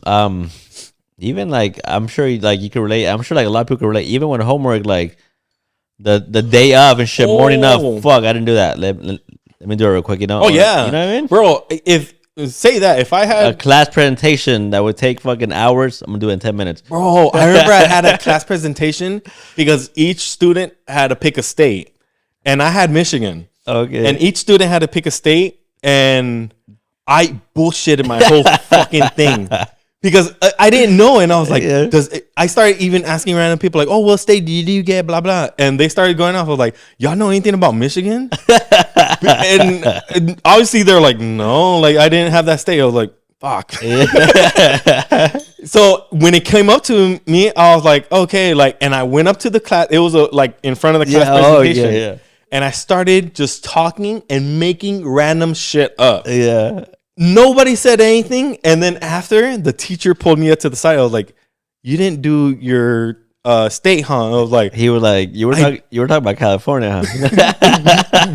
even like I'm sure like you can relate. I'm sure like a lot of people can relate. Even when homework like the day of and shit, morning of. Fuck, I didn't do that. Let me do it real quick.
Oh yeah.
You know what I mean,
bro? If I had
a class presentation that would take fucking hours, I'm gonna do it in 10 minutes.
Bro, I remember I had a class presentation because each student had to pick a state, and I had Michigan.
Okay.
And each student had to pick a state, and I bullshitted my whole fucking thing. Because I didn't know, and I was like, I started even asking random people, like, oh, what state do you get, blah, blah. And they started going off. I was like, y'all know anything about Michigan? and obviously, they're like, no. Like, I didn't have that state. I was like, fuck. So when it came up to me, I was like, okay. Like, and I went up to the class. It was like in front of the class presentation. And I started just talking and making random shit up.
Yeah.
Nobody said anything, and then after, the teacher pulled me up to the side. I was like, "You didn't do your state, huh?" I was like,
"He was like, you were talking about California, huh?"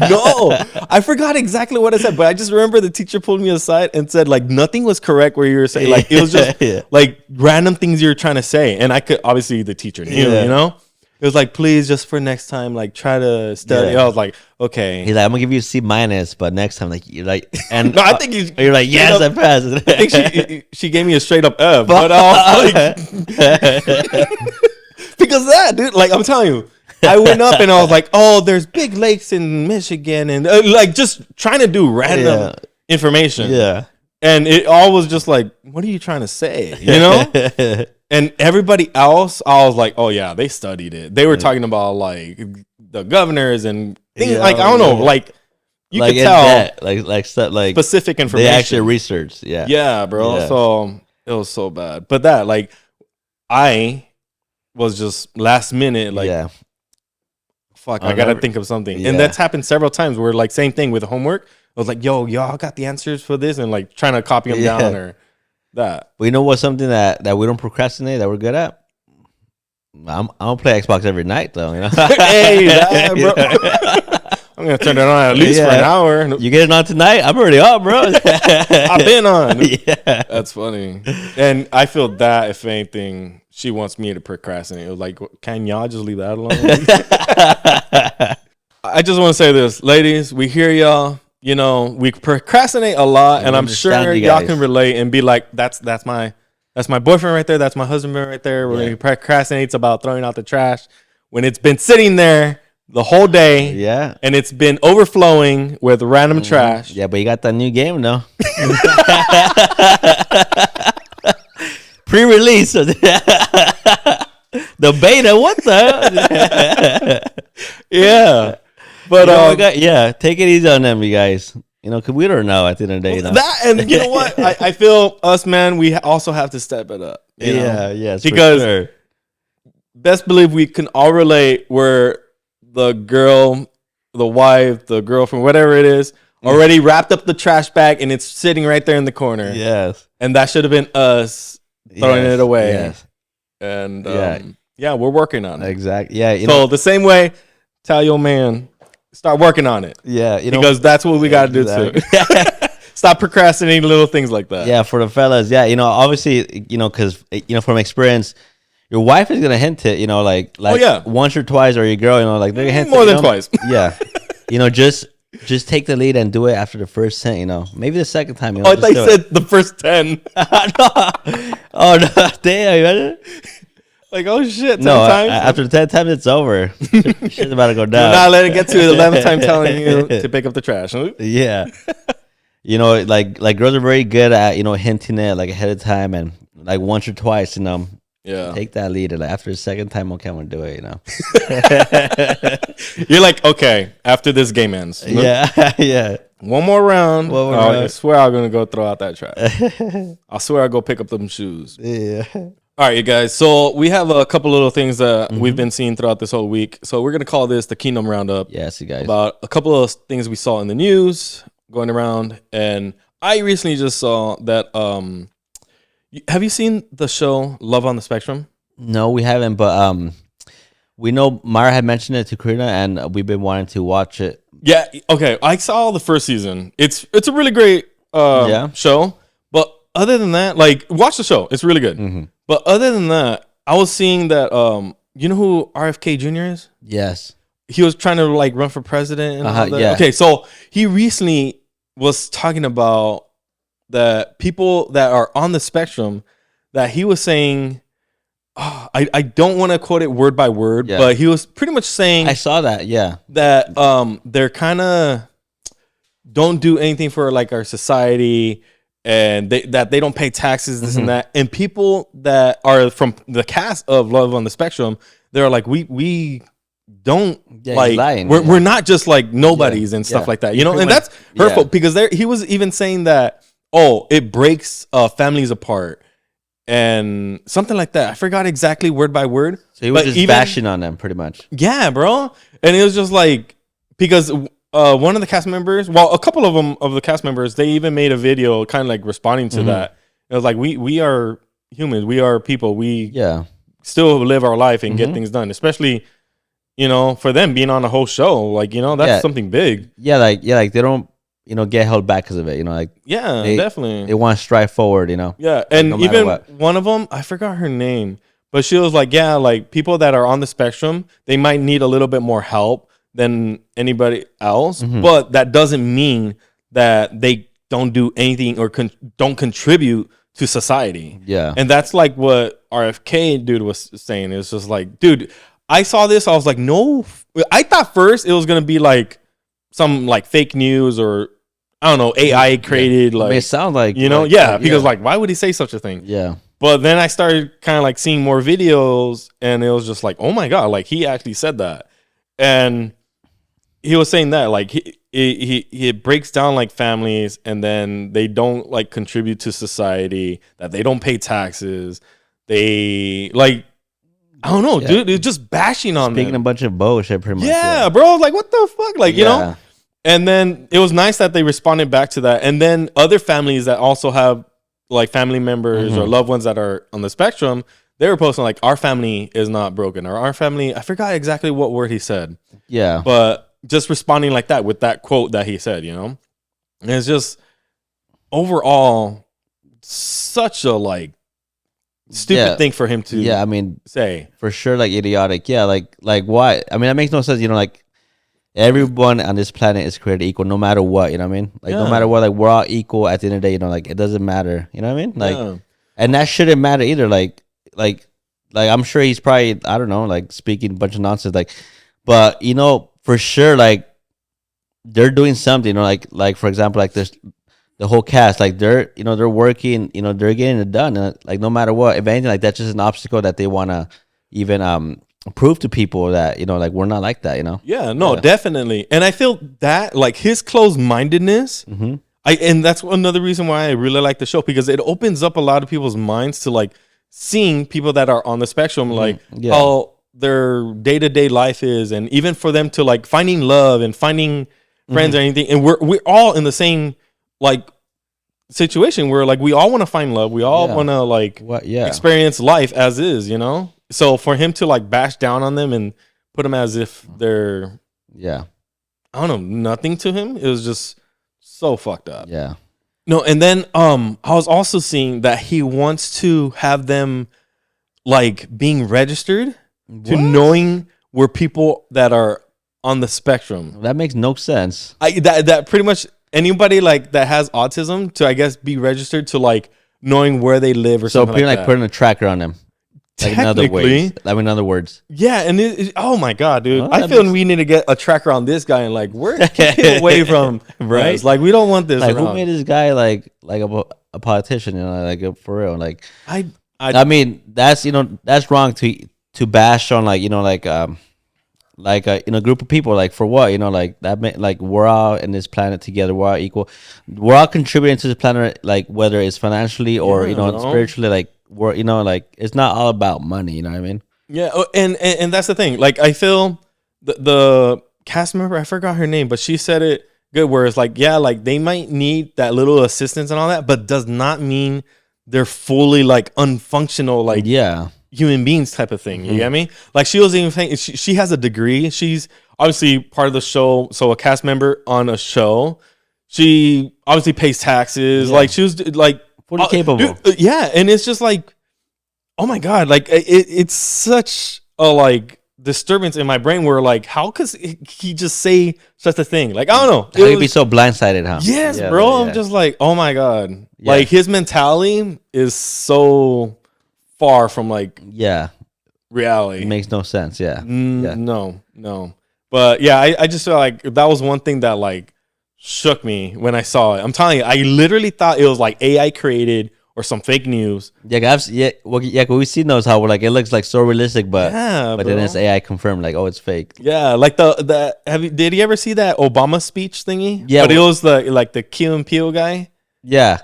No, I forgot exactly what I said, but I just remember the teacher pulled me aside and said like nothing was correct where you were saying. Like it was just like random things you were trying to say, and I could obviously the teacher knew, you know. It was like, please, just for next time, like try to study. I was like, okay.
He's like, I'm gonna give you a C-, but next time, like, you're like, and
no, I think
you're like, yes, I passed.
I think she gave me a straight up F, but I was like, because that, dude, like, I'm telling you, I went up and I was like, oh, there's big lakes in Michigan, and like just trying to do random information.
Yeah,
and it all was just like, what are you trying to say? You know. And everybody else, I was like, oh, yeah, they studied it. They were talking about, like, the governors and things. Like, I don't know. Like, you could tell.
Like
specific information.
They actually researched. Yeah.
Yeah, bro. Yeah. So, it was so bad. But that, like, I was just last minute, like, fuck, I got to think of something. Yeah. And that's happened several times where, like, same thing with homework. I was like, yo, y'all got the answers for this? And, like, trying to copy them down or... that.
But you know what's something that we don't procrastinate that we're good at? I'm gonna play Xbox every night though. You know?
Hey, that, bro. I'm gonna turn it on at least for an hour.
You get it on tonight? I'm already up, bro.
I've been on. Yeah, that's funny. And I feel that if anything, she wants me to procrastinate. It was like, can y'all just leave that alone? I just want to say this, ladies. We hear y'all. You know, we procrastinate a lot, and I'm sure y'all can relate and be like, that's my boyfriend right there. That's my husband right there. When he procrastinates about throwing out the trash when it's been sitting there the whole day.
Yeah.
And it's been overflowing with random trash.
Yeah, but you got that new game, though. Pre-release. The beta, what the?
Yeah. But
take it easy on them, you guys. You know, because we don't know at the end of the day. You know?
That, and you know what? I feel us, man, we also have to step it up. You know?
Yes,
because best believe we can all relate where the girl, the wife, the girlfriend, whatever it is, already wrapped up the trash bag and it's sitting right there in the corner.
Yes.
And that should have been us throwing it away.
Yes.
And we're working on it.
Exactly. Yeah.
So the same way, tell your man, start working on it.
Yeah,
because that's what we got to do too. Stop procrastinating little things like that.
Yeah, for the fellas. Yeah, obviously, because from experience, your wife is gonna hint it. Like once or twice, or your girl, like they're gonna hint
more than twice.
Yeah, just take the lead and do it after the first 10. Maybe the second time.
I thought you said the first 10.
Oh no, damn.
Like, oh shit, 10
no,
times?
After 10 times, it's over. Shit's about to go down.
Do not let it get to the 11th time telling you to pick up the trash. Huh?
Yeah. Like girls are very good at, hinting it like ahead of time and like once or twice, take that lead. And like, after the second time, okay, I'm going to do it,
You're like, okay, after this game ends.
Yeah, yeah.
One more round. I swear I'm going to go throw out that trash. I swear I'll go pick up them shoes.
Yeah.
All right, you guys. So we have a couple little things that we've been seeing throughout this whole week. So we're going to call this the Kingdom Roundup.
Yes, you guys.
About a couple of things we saw in the news going around. And I recently just saw that. Have you seen the show Love on the Spectrum?
No, we haven't. But we know Mara had mentioned it to Karina, and we've been wanting to watch it.
Yeah. Okay. I saw the first season. It's a really great show. But other than that, like, watch the show. It's really good. Mm-hmm. But other than that, I was seeing that, you know who RFK Jr. is?
Yes.
He was trying to like run for president and all that.
Yeah.
Okay, so he recently was talking about the people that are on the spectrum that he was saying I don't want to quote it word by word, but he was pretty much saying
I saw that,
that they're kind of don't do anything for like our society, and that they don't pay taxes, this and that. And people that are from the cast of Love on the Spectrum, they're like, we don't like lying, we're not just like nobodies and stuff like that, you know. And that's hurtful because he was even saying that it breaks families apart and something like that. I forgot exactly word by word.
So he was just bashing on them pretty much.
Yeah, bro. And it was just like, because one of the cast members, well, a couple of the cast members, they even made a video kind of like responding to that. It was like, we are humans, we are people, we still live our life and get things done, especially, you know, for them being on a whole show, like, you know, that's something big.
Like they don't, you know, get held back because of it, you know, like
definitely
they want to strive forward, you know.
And no even one of them, I forgot her name, but she was like, like people that are on the spectrum, they might need a little bit more help than anybody else, but that doesn't mean that they don't do anything or don't contribute to society. And that's like what RFK dude was saying. It's just like, dude, I saw this, I was like, no, I thought first it was gonna be like some like fake news or I don't know, AI created, like,
it sounds like,
you know, because like, why would he say such a thing? But then I started kind of like seeing more videos, and it was just like, oh my god, like he actually said that. And he was saying that like he breaks down like families, and then they don't like contribute to society, that they don't pay taxes, they like, I don't know, dude, it's just bashing on them.
Speaking a bunch of bullshit pretty
much. Bro, like what the fuck, like, you know. And then it was nice that they responded back to that. And then other families that also have like family members or loved ones that are on the spectrum, they were posting like, our family is not broken, or our family, I forgot exactly what word he said. But just responding like that with that quote that he said, you know. And it's just overall such a like stupid thing for him to
I mean,
say.
For sure, like idiotic. Like why? I mean, that makes no sense, you know, like everyone on this planet is created equal, no matter what, you know what I mean? Like no matter what, like we're all equal at the end of the day, you know, like it doesn't matter, you know what I mean? Like, and that shouldn't matter either. Like I'm sure he's probably, I don't know, like speaking a bunch of nonsense, like, but you know, for sure, like they're doing something, you know, like for example, like this, the whole cast, like they're, you know, they're working, you know, they're getting it done, and like no matter what, if anything, like that's just an obstacle that they want to even prove to people that, you know, like we're not like that, you know.
Definitely. And I feel that like his closed-mindedness, and that's another reason why I really like the show, because it opens up a lot of people's minds to like seeing people that are on the spectrum, like how their day-to-day life is, and even for them to like finding love and finding friends or anything. And we're all in the same like situation where like we all want to find love, we all want to like experience life as is, you know. So for him to like bash down on them and put them as if they're I don't know, nothing to him, it was just so fucked up. No, and then I was also seeing that he wants to have them like being registered to knowing where people that are on the spectrum.
That makes no sense.
That pretty much anybody like that has autism to, I guess, be registered to like knowing where they live or something like that. So
putting a tracker on them. Like in other ways. I mean, in other words.
Yeah, and oh my god, dude! I feel we need to get a tracker on this guy and like, keep him away from right. Like, we don't want this.
Like, who made this guy like a politician? You know, like for real. Like, I mean, that's, you know, that's wrong to bash on, like, you know, like in a group of people, like for what, you know, like that, like we're all in this planet together, we're all equal, we're all contributing to the planet, like whether it's financially or you know spiritually, like. We're, you know, like it's not all about money, you know what I mean?
And that's the thing. Like I feel the cast member, I forgot her name, but she said it good, where it's like, like they might need that little assistance and all that, but does not mean they're fully like unfunctional, like human beings type of thing. You get me? Like she was even saying she has a degree. She's obviously part of the show, so a cast member on a show. She obviously pays taxes. Like she was like
fully capable.
Dude, and it's just like, oh my god, like it's such a like disturbance in my brain where like, how could he just say such a thing? Like, I don't know.
How could be so blindsided, huh?
Yes, bro. I'm just like, oh my god. Like his mentality is so far from like reality.
It makes no sense. Yeah.
No. But yeah, I just feel like that was one thing that like shook me when I saw it. I'm telling you, I literally thought it was like AI created or some fake news.
We've seen those how like it looks like so realistic, but then it's AI confirmed like, oh, it's fake.
Yeah, like did you ever see that Obama speech thingy?
Yeah,
but it was the Key and Peele guy.
Yeah,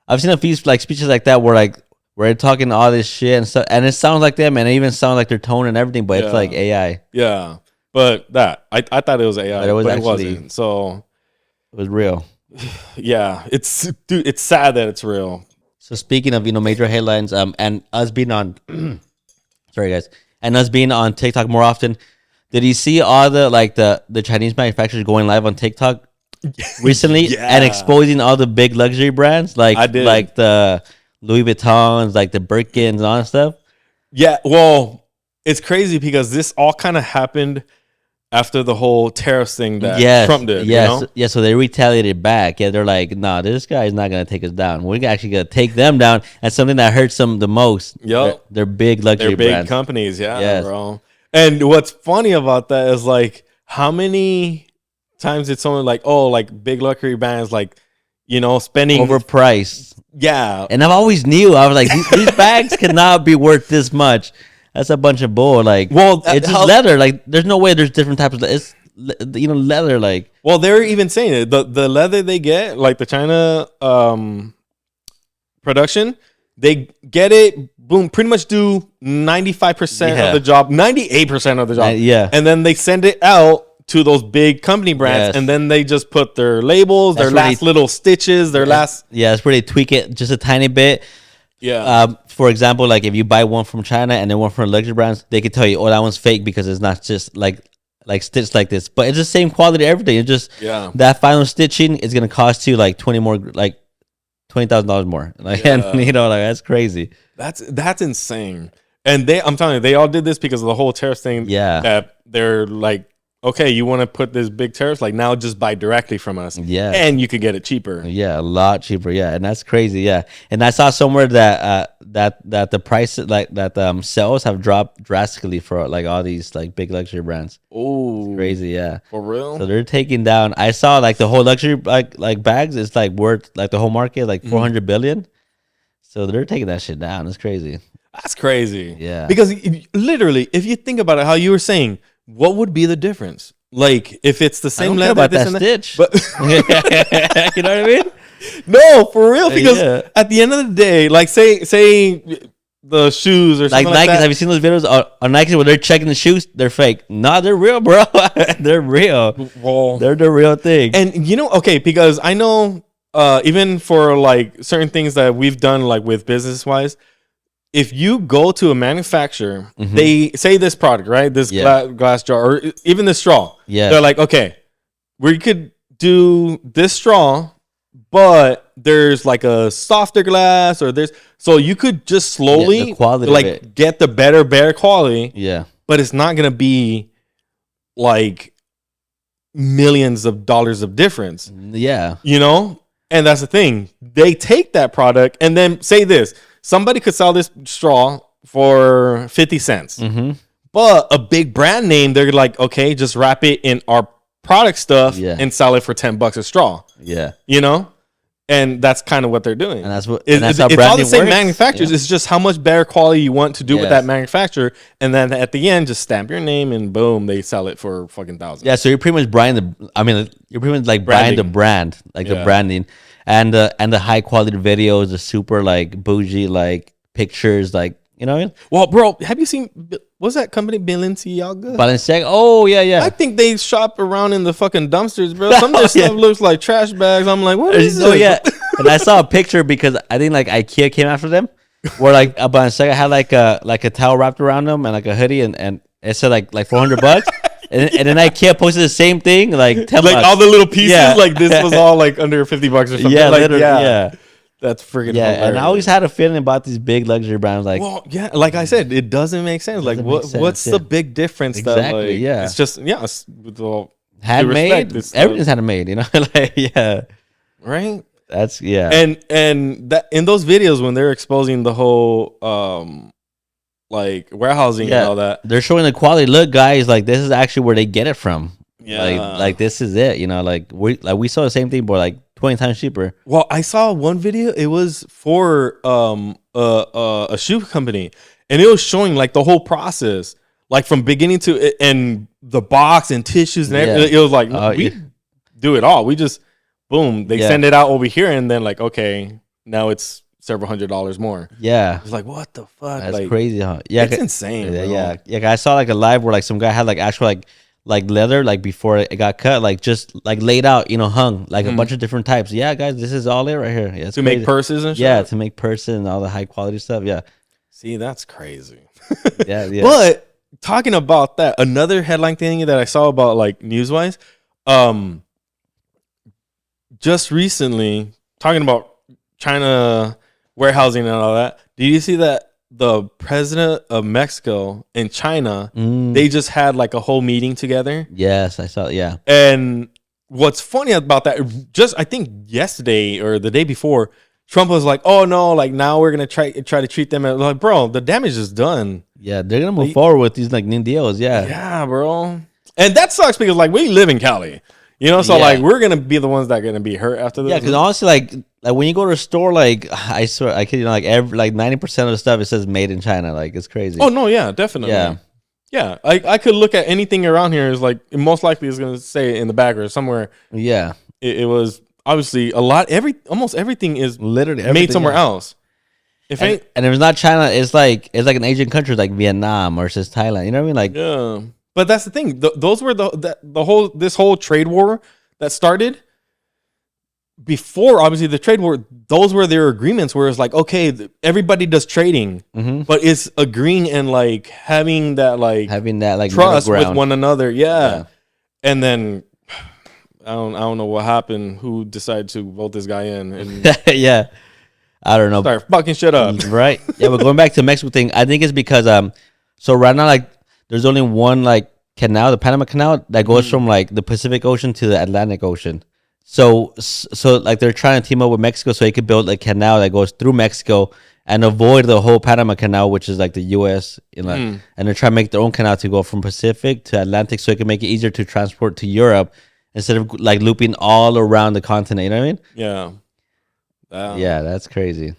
I've seen a few like speeches like that where they're talking all this shit and stuff, and it sounds like them, and it even sounds like their tone and everything, but it's like AI.
Yeah, but I thought it was AI, but it wasn't. So
it was real.
Yeah, it's sad that it's real.
So speaking of major headlines, and us being on, sorry guys, and us being on TikTok more often, did you see all the Chinese manufacturers going live on TikTok recently and exposing all the big luxury brands like the Louis Vuittons, like the Birkins and all that stuff?
Yeah, well, it's crazy because this all kind of happened after the whole tariffs thing that Trump did.
Yeah, so they retaliated back. Yeah, they're like, nah, this guy is not going to take us down. We're actually going to take them down. And something that hurts them the most.
Yep.
They're big luxury brands.
They're big companies, bro. And what's funny about that is like how many times it's only like, oh, like big luxury brands, like, spending
overpriced.
Yeah.
And I've always knew, I was like, these bags cannot be worth this much. That's a bunch of bull. Like, well, it's just leather. Like, there's no way there's different types of. It's leather. Like,
well, they're even saying it. The leather they get, like the China production, they get it. Boom, pretty much do 95% of the job, 98% of the job. And then they send it out to those big company brands, and then they just put their labels, their last little stitches, their last.
Yeah, that's where they tweak it just a tiny bit.
Yeah.
For example, like if you buy one from China and then one from luxury brands, they can tell you, oh, that one's fake because it's not just like stitched like this, but it's the same quality, everything. It's just that final stitching is gonna cost you like $20,000 more. Like, and like that's crazy.
That's insane. And I'm telling you, they all did this because of the whole tariff thing.
Yeah.
That they're like, okay, you want to put this big tariffs? Like now, just buy directly from us.
Yeah,
and you could get it cheaper.
Yeah, a lot cheaper. Yeah, and that's crazy. Yeah, and I saw somewhere that that the price sales have dropped drastically for like all these like big luxury brands.
Oh,
crazy. Yeah,
for real.
So they're taking down. I saw like the whole luxury like bags. It's like worth like the whole market like 400 billion. So they're taking that shit down. It's crazy.
That's crazy.
Yeah,
because literally, if you think about it, how you were saying. What would be the difference? Like if it's the same leather,
about that stitch,
but
you know what I mean?
No, for real. Because at the end of the day, like say the shoes or something like
Nikes.
That.
Have you seen those videos on Nikes where they're checking the shoes? They're fake. Nah, they're real, bro. They're real.
Well,
they're the real thing.
And okay, because I know even for like certain things that we've done like with business wise. If you go to a manufacturer, they say this product, right? This glass jar or even the straw.
Yeah.
They're like, okay, we could do this straw, but there's like a softer glass or there's so you could just slowly like get the better quality.
Yeah.
But it's not going to be like millions of dollars of difference.
Yeah.
And that's the thing. They take that product and then say this. Somebody could sell this straw for 50 cents. But a big brand name, they're like, okay, just wrap it in our product stuff and sell it for $10 a straw.
Yeah.
And that's kind of what they're doing.
And that's
it's
how
all the same manufacturers. It's just how much better quality you want to do with that manufacturer. And then at the end, just stamp your name and boom, they sell it for fucking thousands.
Yeah. So you're pretty much you're pretty much like buying the brand, like the branding. And the high quality videos, the super like bougie like pictures, like you know what I mean?
Well, bro, have you seen what's that company Balenciaga?
Balenciaga. Oh yeah.
I think they shop around in the fucking dumpsters, bro. Some of their stuff looks like trash bags. I'm like, what is this?
Oh yeah. And I saw a picture because I think like IKEA came after them, where like a Balenciaga had like a towel wrapped around them and like a hoodie and it said like $400. And then IKEA posted the same thing, like $10.
Like all the little pieces, like this was all like under $50 or something.
Yeah,
like,
literally, yeah.
That's freaking hilarious.
And I always had a feeling about these big luxury brands. Like,
well, yeah, like I said, it doesn't make sense. Like, what's the big difference?
Exactly,
that, like, it's just it's with all
handmade. Everything's handmade, like
right.
That's
and that in those videos when they're exposing the whole like warehousing and all that.
They're showing the quality. Look, guys, like this is actually where they get it from.
Yeah,
like this is it. Like we saw the same thing, but like 20 times cheaper.
Well, I saw one video. It was for a shoe company, and it was showing like the whole process, like from beginning to and the box and tissues and everything. It was like we do it all. We just boom, they send it out over here, and then like okay, now it's several $100s more.
Yeah,
it's like what the fuck?
That's
like,
crazy, huh? Yeah,
it's insane.
Yeah. I saw like a live where like some guy had like actual like leather like before it got cut, like just like laid out, hung like a bunch of different types. Yeah, guys, this is all it right here. Yeah,
to make purses and shit.
Yeah, to make purses and all the high quality stuff. Yeah.
See, that's crazy.
yeah.
But talking about that, another headline thing that I saw about like news-wise, just recently talking about China warehousing and all that. Did you see that the president of Mexico and China, they just had like a whole meeting together?
Yes, I saw. Yeah.
And what's funny about that, just I think yesterday or the day before, Trump was like, "Oh no, like now we're gonna try to treat them as like, bro, the damage is done."
Yeah, they're gonna move forward with these like new deals.
Yeah, bro. And that sucks because like we live in Cali, so like we're gonna be the ones that are gonna be hurt after this.
Yeah, because honestly, like when you go to a store, like I swear, I kid you, like 90% of the stuff it says made in China. Like it's crazy.
Oh no, yeah, definitely. Yeah. I could look at anything around here. Is like most likely is gonna say it in the bag or somewhere.
Yeah,
it was obviously a lot. Almost everything is
literally
made somewhere else.
And if it's not China, it's like an Asian country like Vietnam or it's just Thailand. You know what I mean? Like
yeah. But that's the thing. Those were this whole trade war that started before, obviously, the trade war. Those were their agreements where it's like, okay, everybody does trading, but it's agreeing and like having that like trust with one another. Yeah. And then I don't know what happened. Who decided to vote this guy in? And
yeah, I don't know.
Start fucking shit up,
right? Yeah, but going back to the Mexico thing, I think it's because so right now like there's only one like canal, the Panama Canal, that goes from like the Pacific Ocean to the Atlantic Ocean. So like they're trying to team up with Mexico so they could build a canal that goes through Mexico and avoid the whole Panama Canal, which is like the U.S. And they're trying to make their own canal to go from Pacific to Atlantic so it can make it easier to transport to Europe instead of like looping all around the continent. You know what I mean?
Yeah.
Yeah, that's crazy.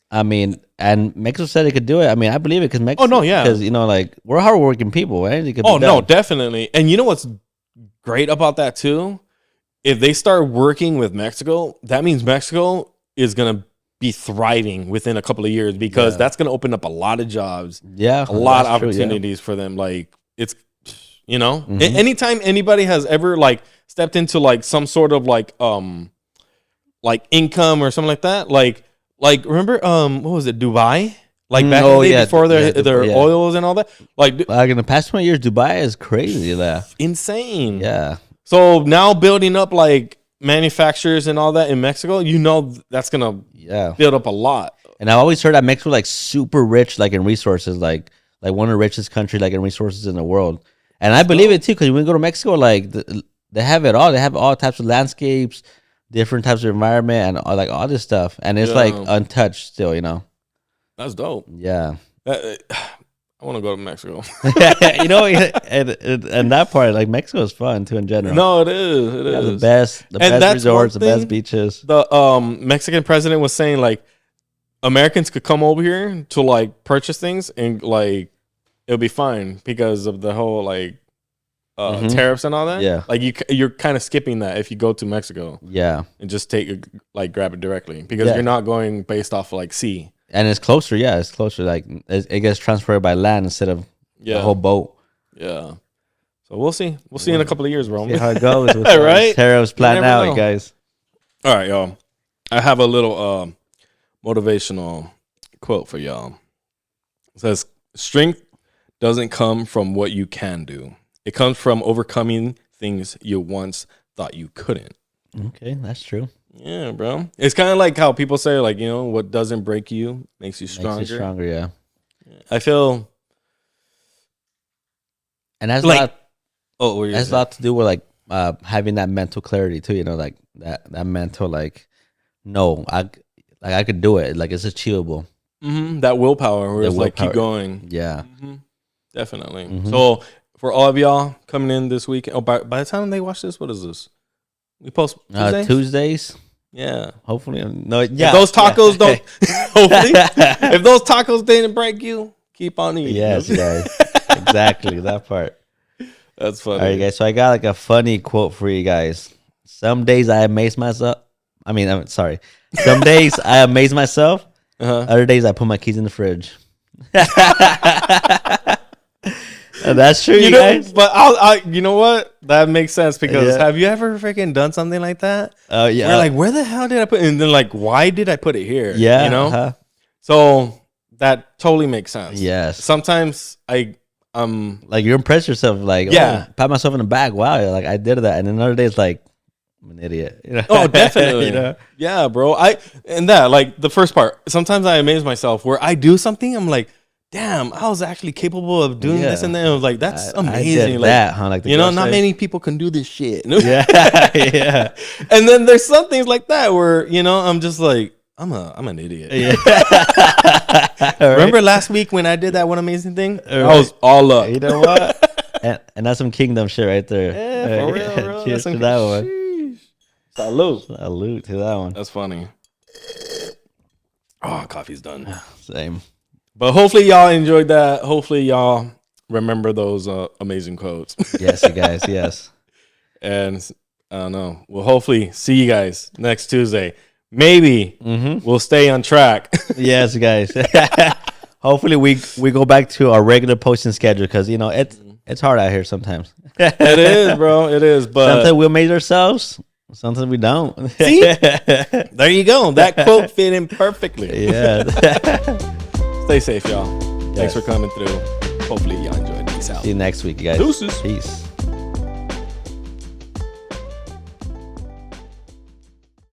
I mean, and Mexico said they could do it. I mean, I believe it because Mexico.
Oh no, yeah.
Because like we're hardworking people, right?
No, definitely. And you know what's great about that too? If they start working with Mexico, that means Mexico is gonna be thriving within a couple of years because that's gonna open up a lot of jobs.
Yeah,
a lot of opportunities for them. Like it's, anytime anybody has ever like stepped into like some sort of like income or something like that, like remember what was it, Dubai? Like back in the day before their oils and all that. Like
in the past 20 years, Dubai is crazy.
Insane.
Yeah.
So now building up like manufacturers and all that in Mexico, that's gonna build up a lot.
And I've always heard that Mexico like super rich, like in resources, like one of the richest countries like in resources in the world. And I believe it too, because when you go to Mexico, like they have it all. They have all types of landscapes, different types of environment, and all this stuff. And it's like untouched still,
That's dope.
Yeah.
I want to go to Mexico.
And that part, like Mexico is fun too in general.
No, it is. It is
the best resorts, the best beaches.
The Mexican president was saying like Americans could come over here to like purchase things and like it'll be fine because of the whole like tariffs and all that.
Yeah,
like you're kind of skipping that if you go to Mexico.
Yeah,
and just grab it directly because you're not going based off like sea. And
it's closer. Yeah, it's closer. Like it gets transferred by land instead of the whole boat.
Yeah. So we'll see. We'll see in a couple of years, bro.
See how it goes. With
right?
Tariffs planned out, you guys.
All right, y'all. I have a little motivational quote for y'all. It says, "Strength doesn't come from what you can do. It comes from overcoming things you once thought you couldn't."
Okay, that's true.
Yeah, bro. It's kind of like how people say, like, what doesn't break you makes you stronger.
Makes you stronger, yeah.
I feel,
and that's like, that's a lot to do with like having that mental clarity too. Like that mental like, no, I could do it. Like it's achievable.
That willpower where it's like keep going.
Yeah.
Definitely. So for all of y'all coming in this weekend, by the time they watch this, what is this? We post
Tuesdays.
Yeah.
Hopefully, no. Yeah.
If those tacos don't. Hopefully, if those tacos didn't break you, keep on eating.
Yes, guys. Exactly that part.
That's funny.
All right, guys. So I got like a funny quote for you guys. Some days I amaze myself. I'm sorry. Some days I amaze myself. Other days I put my keys in the fridge. That's true, you guys.
But I, you know what? That makes sense because have you ever freaking done something like that?
Oh yeah.
We're like, where the hell did I put it? And then like, why did I put it here?
Yeah.
You know? So that totally makes sense.
Yes.
Sometimes
like you impress yourself, like, pat myself in the back. Wow, like I did that. And another day it's like, I'm an idiot. You know?
Oh, definitely. Yeah, bro. Like the first part, sometimes I amaze myself where I do something, I'm like, damn, I was actually capable of doing this, and then I was like, that's amazing.
I did that, huh? Like
not many people can do this shit.
Yeah.
And then there's some things like that where I'm just like, I'm an idiot. Yeah. Remember last week when I did that one amazing thing? I was all up.
You know what? and that's some kingdom shit right there.
Yeah, for real, bro.
Cheers to that one.
Salute
to that one.
That's funny. Oh, coffee's done.
Same.
But hopefully y'all enjoyed that. Hopefully y'all remember those amazing quotes.
Yes, you guys. Yes.
And I don't know. We'll hopefully see you guys next Tuesday. Maybe we'll stay on track.
Yes, guys. Hopefully we go back to our regular posting schedule because it's hard out here sometimes.
It is, bro. It is. But
sometimes we'll amaze ourselves. Sometimes we don't.
See? There you go. That quote fit in perfectly.
Yeah.
Stay safe, y'all. Thanks for coming through. Hopefully y'all enjoyed. Peace out.
See you next week, guys.
Deuces.
Peace.